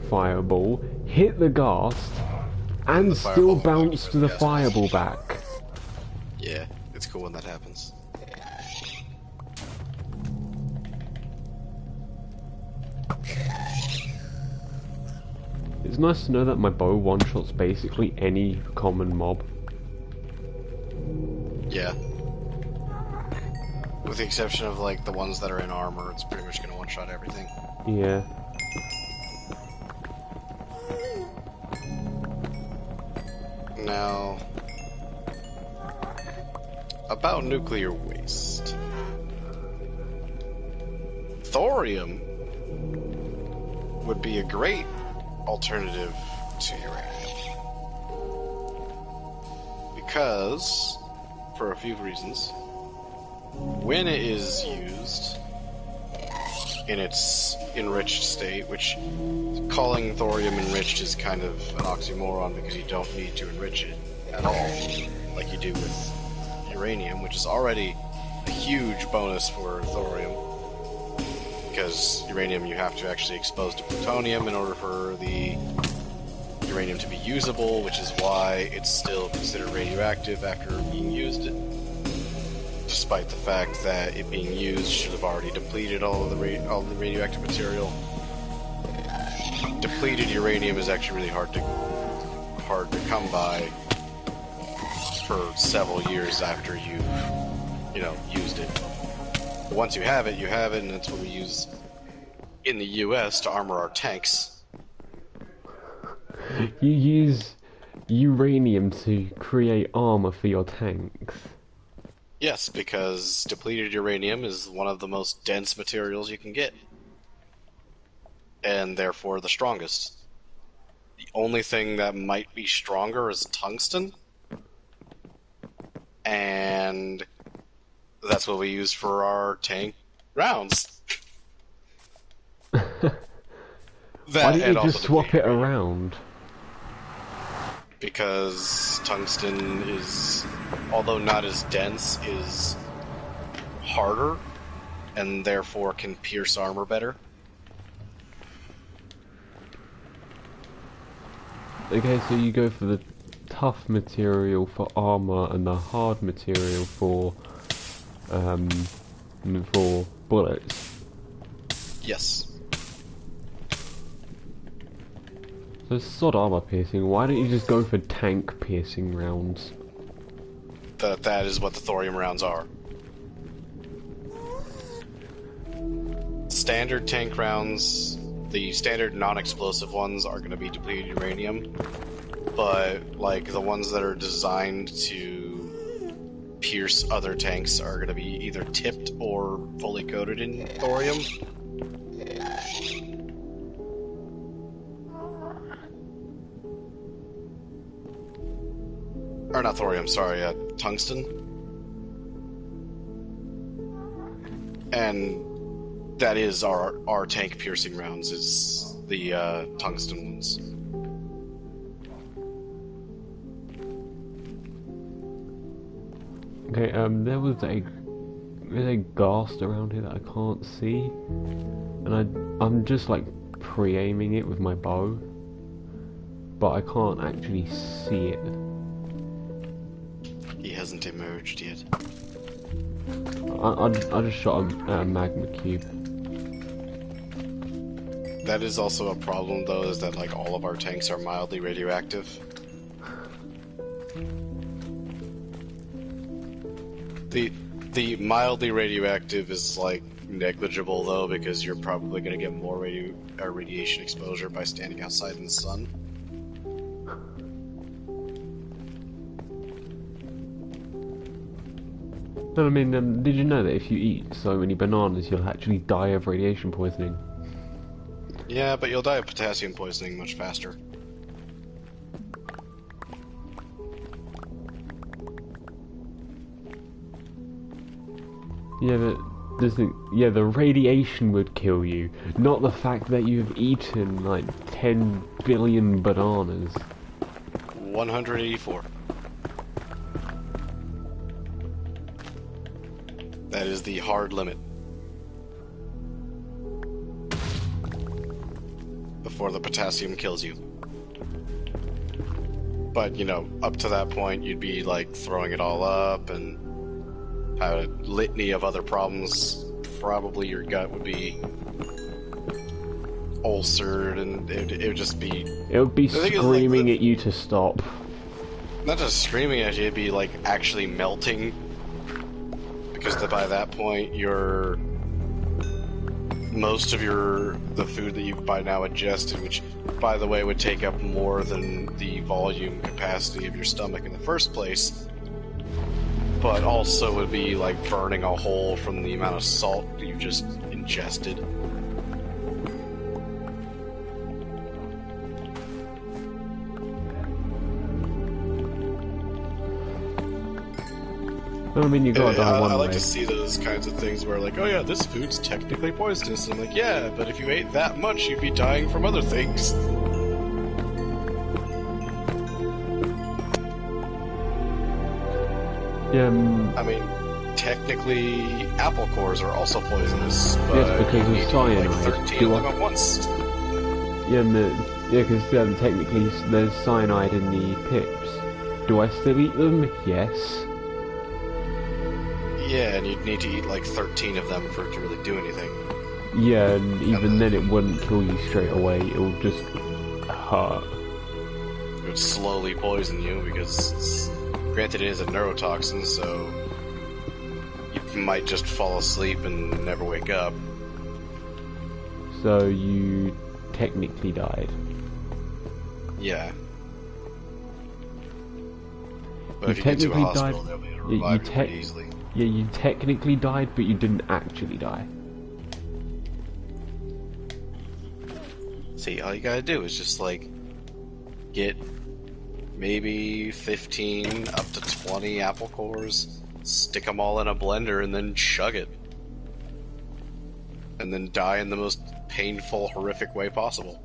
Speaker 1: fireball, hit the ghast, and still bounced the fireball back.
Speaker 2: Yeah, it's cool when that happens.
Speaker 1: It's nice to know that my bow one-shots basically any common mob.
Speaker 2: Yeah. With the exception of like the ones that are in armor, it's pretty much gonna one-shot everything.
Speaker 1: Yeah.
Speaker 2: Now, about nuclear waste. thorium would be a great alternative to uranium. Because, for a few reasons, when it is used in its enriched state, which calling thorium enriched is kind of an oxymoron because you don't need to enrich it at all, like you do with uranium, which is already a huge bonus for thorium. Because uranium you have to actually expose to plutonium in order for the uranium to be usable, which is why it's still considered radioactive after being used, despite the fact that it being used should have already depleted all the radioactive material. Depleted uranium is actually really hard to come by for several years after you've, used it. But once you have it, and that's what we use in the US to armor our tanks.
Speaker 1: You use uranium to create armor for your tanks.
Speaker 2: Yes, because depleted uranium is one of the most dense materials you can get. And therefore the strongest. The only thing that might be stronger is tungsten. And that's what we use for our tank rounds.
Speaker 1: Why don't you just swap it around?
Speaker 2: Because tungsten is, although not as dense, is harder, and therefore can pierce armor better.
Speaker 1: Okay, so you go for the tough material for armor and the hard material for bullets.
Speaker 2: Yes.
Speaker 1: So sod armor piercing, why don't you just go for tank piercing rounds?
Speaker 2: That is what the thorium rounds are. Standard tank rounds, the standard non-explosive ones are going to be depleted uranium, but like the ones that are designed to pierce other tanks are going to be either tipped or fully coated in thorium. Or not thorium, sorry, tungsten. And that is our tank piercing rounds, is the tungsten ones.
Speaker 1: Okay, there's a ghast around here that I can't see, and I'm just like pre-aiming it with my bow, but I can't actually see it.
Speaker 2: He hasn't emerged yet.
Speaker 1: I just shot a magma cube.
Speaker 2: That is also a problem, though, is that like all of our tanks are mildly radioactive. The mildly radioactive is like negligible though, because you're probably going to get more radiation exposure by standing outside in the sun.
Speaker 1: But I mean, did you know that if you eat so many bananas, you'll actually die of radiation poisoning?
Speaker 2: Yeah, but you'll die of potassium poisoning much faster.
Speaker 1: Yeah, but the radiation would kill you, not the fact that you've eaten like 10 billion bananas.
Speaker 2: 184. That is the hard limit. Before the potassium kills you. But, up to that point, you'd be like throwing it all up and have a litany of other problems. Probably your gut would be ulcered, and it would just be...
Speaker 1: It would be screaming at you to stop.
Speaker 2: Not just screaming at you, it'd be like actually melting. Because by that point, most of the food that you've by now ingested, which, by the way, would take up more than the volume capacity of your stomach in the first place, but also would be like burning a hole from the amount of salt you've just ingested.
Speaker 1: Well, I mean, you gotta die one
Speaker 2: I
Speaker 1: way.
Speaker 2: like to see those kinds of things where, like, oh yeah, this food's technically poisonous. And I'm like, yeah, but if you ate that much, you'd be dying from other things.
Speaker 1: Yeah,
Speaker 2: I mean, technically, apple cores are also poisonous, but
Speaker 1: yes, because
Speaker 2: you
Speaker 1: of
Speaker 2: need to eat,
Speaker 1: cyanide.
Speaker 2: like 13 of them at once.
Speaker 1: yeah, because technically there's cyanide in the pips. Do I still eat them? Yes.
Speaker 2: Yeah, and you'd need to eat like 13 of them for it to really do anything.
Speaker 1: Yeah, and even then it wouldn't kill you straight away. It will just hurt.
Speaker 2: It would slowly poison you because, granted, it is a neurotoxin, so you might just fall asleep and never wake up.
Speaker 1: So you technically died.
Speaker 2: Yeah. But
Speaker 1: You
Speaker 2: if you get to a
Speaker 1: technically
Speaker 2: hospital,
Speaker 1: died-
Speaker 2: they'll be able to
Speaker 1: you
Speaker 2: revive you
Speaker 1: tech-
Speaker 2: pretty easily.
Speaker 1: Yeah, you technically died, but you didn't actually die.
Speaker 2: See, all you gotta do is just, like, get maybe 15 up to 20 apple cores, stick them all in a blender, and then chug it. And then die in the most painful, horrific way possible.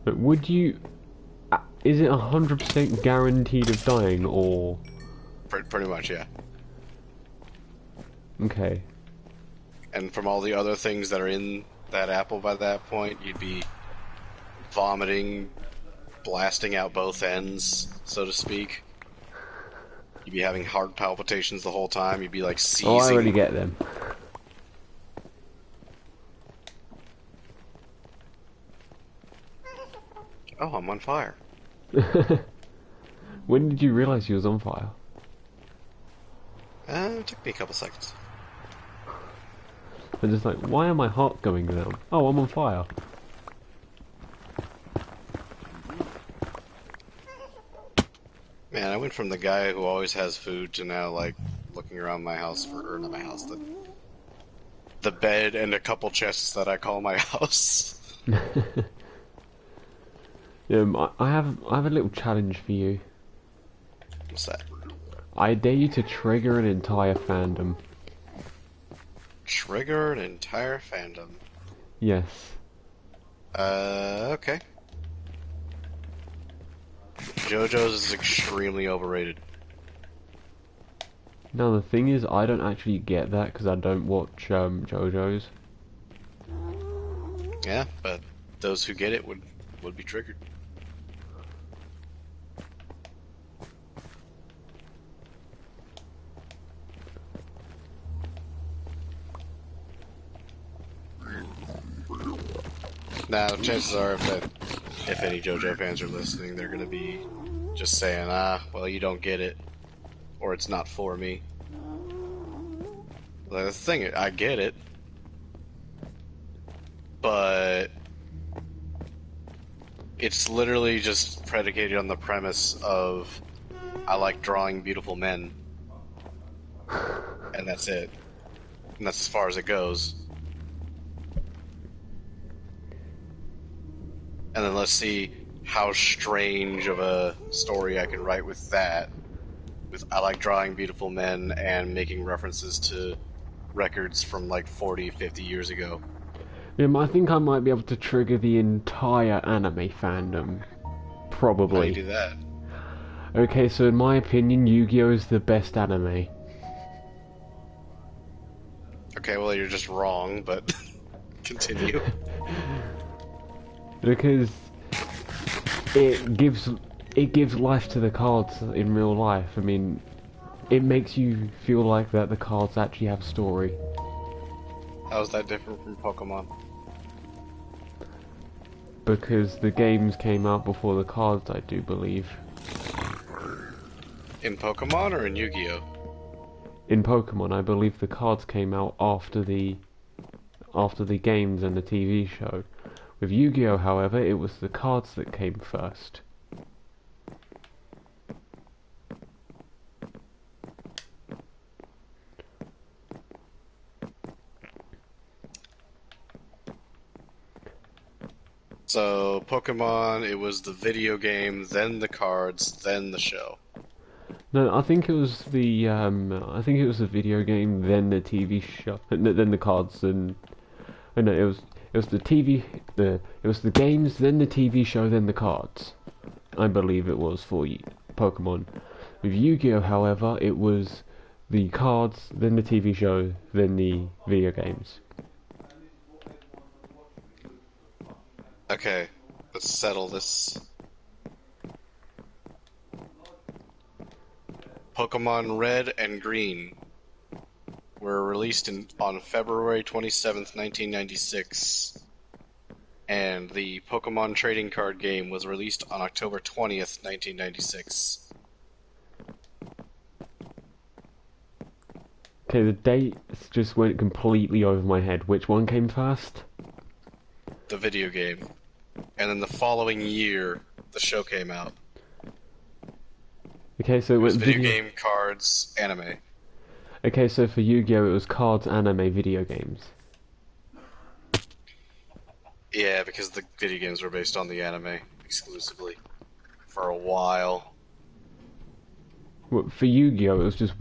Speaker 1: But would you... Is it 100% guaranteed of dying, or...
Speaker 2: Pretty much, yeah.
Speaker 1: Okay.
Speaker 2: And from all the other things that are in that apple by that point, you'd be vomiting, blasting out both ends, so to speak. You'd be having heart palpitations the whole time. You'd be like seizing.
Speaker 1: Oh, I already get them.
Speaker 2: Oh, I'm on fire.
Speaker 1: When did you realize you was on fire?
Speaker 2: It took me a couple seconds.
Speaker 1: I'm just like, why am my heart going down? Oh, I'm on fire.
Speaker 2: Man, I went from the guy who always has food to now, like, looking around my house or not my house, the bed and a couple chests that I call my house.
Speaker 1: I have a little challenge for you.
Speaker 2: What's that?
Speaker 1: I dare you to trigger an entire fandom.
Speaker 2: Trigger an entire fandom.
Speaker 1: Yes.
Speaker 2: Okay. JoJo's is extremely overrated.
Speaker 1: Now the thing is, I don't actually get that because I don't watch JoJo's.
Speaker 2: Yeah, but those who get it would be triggered. Now, chances are, if any JoJo fans are listening, they're gonna be just saying, well, you don't get it, or it's not for me. Like, that's the thing, I get it, but it's literally just predicated on the premise of I like drawing beautiful men, and that's it. And that's as far as it goes. And then let's see how strange of a story I can write with that. With I like drawing beautiful men and making references to records from like 40, 50 years ago.
Speaker 1: I think I might be able to trigger the entire anime fandom.
Speaker 2: How
Speaker 1: Probably.
Speaker 2: do you do that?
Speaker 1: Okay, so in my opinion, Yu-Gi-Oh! Is the best anime.
Speaker 2: Okay, well you're just wrong, but continue.
Speaker 1: Because it gives life to the cards in real life. I mean, it makes you feel like that the cards actually have a story.
Speaker 2: How's that different from Pokemon?
Speaker 1: Because the games came out before the cards, I do believe.
Speaker 2: In Pokemon or in Yu-Gi-Oh?
Speaker 1: In Pokemon, I believe the cards came out after the games and the TV show. With Yu-Gi-Oh, however, it was the cards that came first.
Speaker 2: So Pokemon, it was the video game, then the cards, then the show.
Speaker 1: No, I think it was I think it was the video game, then the TV show, then the cards, and oh no, it was the TV, it was the games, then the TV show, then the cards. I believe it was for Pokemon. With Yu-Gi-Oh, however, it was the cards, then the TV show, then the video games.
Speaker 2: Okay, let's settle this. Pokemon Red and Green were released on February 27th, 1996. And the Pokemon trading card game was released on October 20th, 1996.
Speaker 1: Okay, the dates just went completely over my head. Which one came first?
Speaker 2: The video game. And then the following year, the show came out.
Speaker 1: Okay, so
Speaker 2: it was video game, cards, anime.
Speaker 1: Okay, so for Yu-Gi-Oh, it was cards, anime, video games.
Speaker 2: Yeah, because the video games were based on the anime exclusively for a while.
Speaker 1: Well, for Yu-Gi-Oh, it was just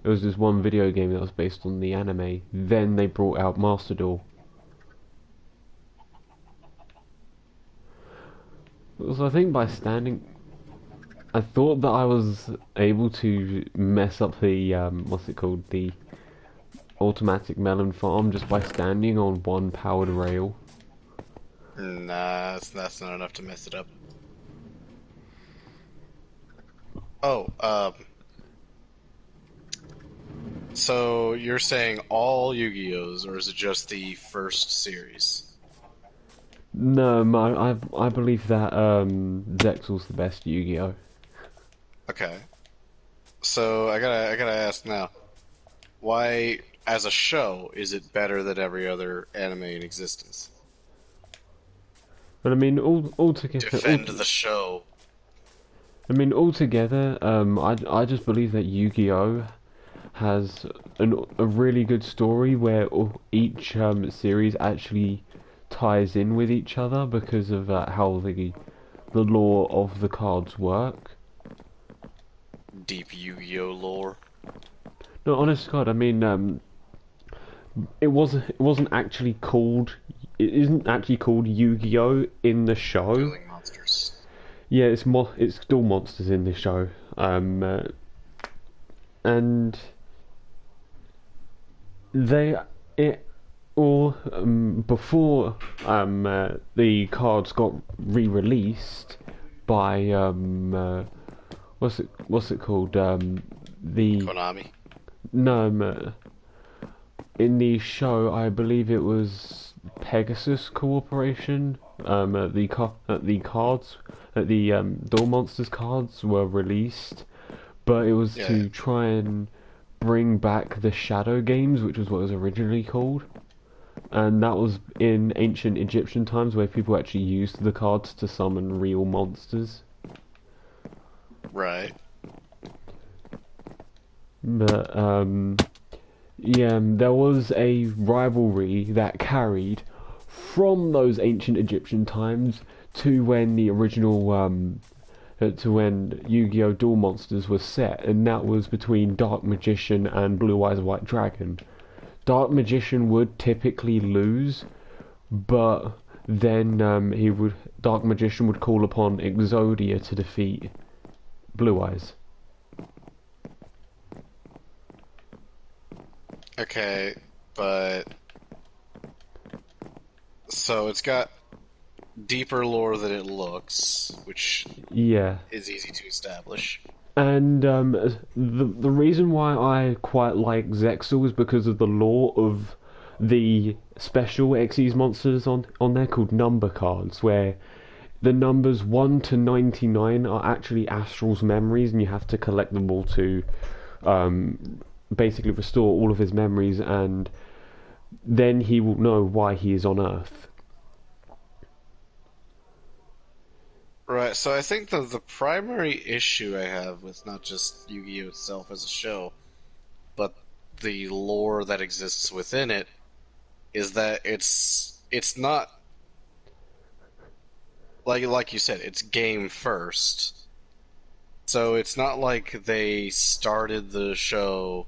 Speaker 1: it was just one video game that was based on the anime. Then they brought out Master Duel. So I think by standing, I thought that I was able to mess up the what's it called, the automatic melon farm just by standing on one powered rail.
Speaker 2: Nah, that's not enough to mess it up. Oh, so you're saying all Yu-Gi-Ohs, or is it just the first series?
Speaker 1: No, I believe that Zexal's the best Yu-Gi-Oh.
Speaker 2: Okay. So I gotta ask now, why, as a show, is it better than every other anime in existence?
Speaker 1: But I mean, altogether,
Speaker 2: Defend the show.
Speaker 1: I mean, altogether, I just believe that Yu-Gi-Oh has a really good story where each series actually ties in with each other because of how the lore of the cards work.
Speaker 2: Deep Yu-Gi-Oh lore.
Speaker 1: No, honest to God, I mean, it wasn't actually called. It isn't actually called Yu-Gi-Oh in the show.
Speaker 2: Dueling Monsters.
Speaker 1: Yeah, it's Duel Monsters in the show. And before the cards got re-released by what's it called, the
Speaker 2: Konami.
Speaker 1: no, in the show I believe it was Pegasus Corporation. The Duel Monsters cards were released, but it was to try and bring back the Shadow Games, which was what it was originally called. And that was in ancient Egyptian times where people actually used the cards to summon real monsters.
Speaker 2: Right.
Speaker 1: But, yeah, there was a rivalry that carried from those ancient Egyptian times to when the original, to when Yu-Gi-Oh! Duel Monsters was set, and that was between Dark Magician and Blue Eyes White Dragon. Dark Magician would typically lose, but then Dark Magician would call upon Exodia to defeat Blue Eyes.
Speaker 2: Okay, but so it's got deeper lore than it looks, which is easy to establish.
Speaker 1: And the reason why I quite like Zexal is because of the lore of the special Xyz monsters on there called number cards, where the numbers 1 to 99 are actually Astral's memories, and you have to collect them all to basically restore all of his memories, and then he will know why he is on Earth.
Speaker 2: Right, so I think the primary issue I have with not just Yu-Gi-Oh! Itself as a show, but the lore that exists within it, is that it's not like you said, it's game first. So it's not like they started the show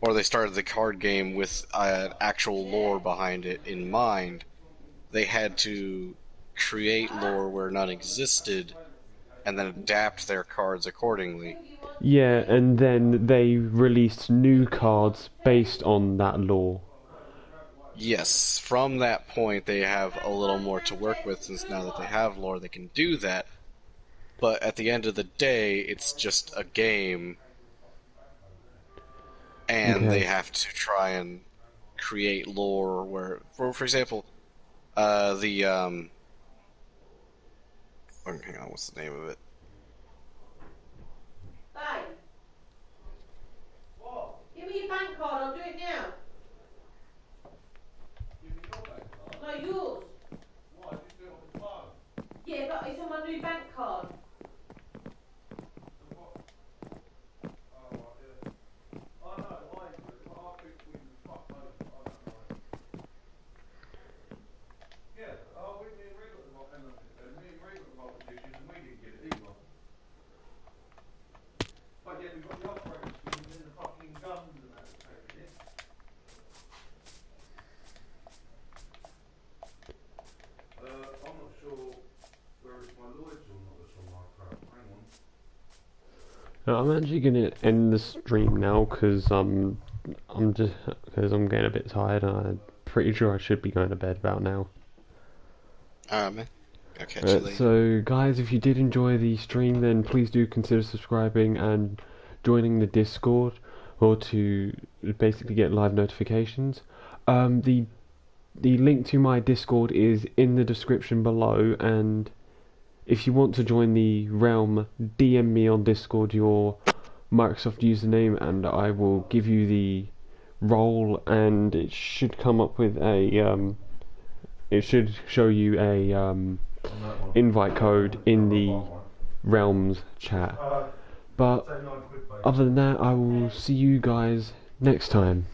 Speaker 2: or they started the card game with an actual lore behind it in mind. They had to create lore where none existed and then adapt their cards accordingly.
Speaker 1: Yeah, and then they released new cards based on that lore.
Speaker 2: Yes, from that point they have a little more to work with since now that they have lore they can do that. But at the end of the day, it's just a game and they
Speaker 1: Okay.
Speaker 2: have to try and create lore where for example, the hang on, what's the name of it?
Speaker 3: Hey, what? Give me your bank card, I'll do it now. Give me your bank card? No, yours. Why? Just do it on the phone. Yeah, but it's on my new bank card.
Speaker 1: I'm actually gonna end the stream now because I'm just because I'm getting a bit tired and I'm pretty sure I should be going to bed about now.
Speaker 2: Alright, man. I'll catch you later.
Speaker 1: So guys, if you did enjoy the stream, then please do consider subscribing and joining the Discord, or to basically get live notifications. The link to my Discord is in the description below, and if you want to join the realm, DM me on Discord your Microsoft username and I will give you the role, and it should come up with a it should show you a invite code in the realms chat. But other than that, I will see you guys next time.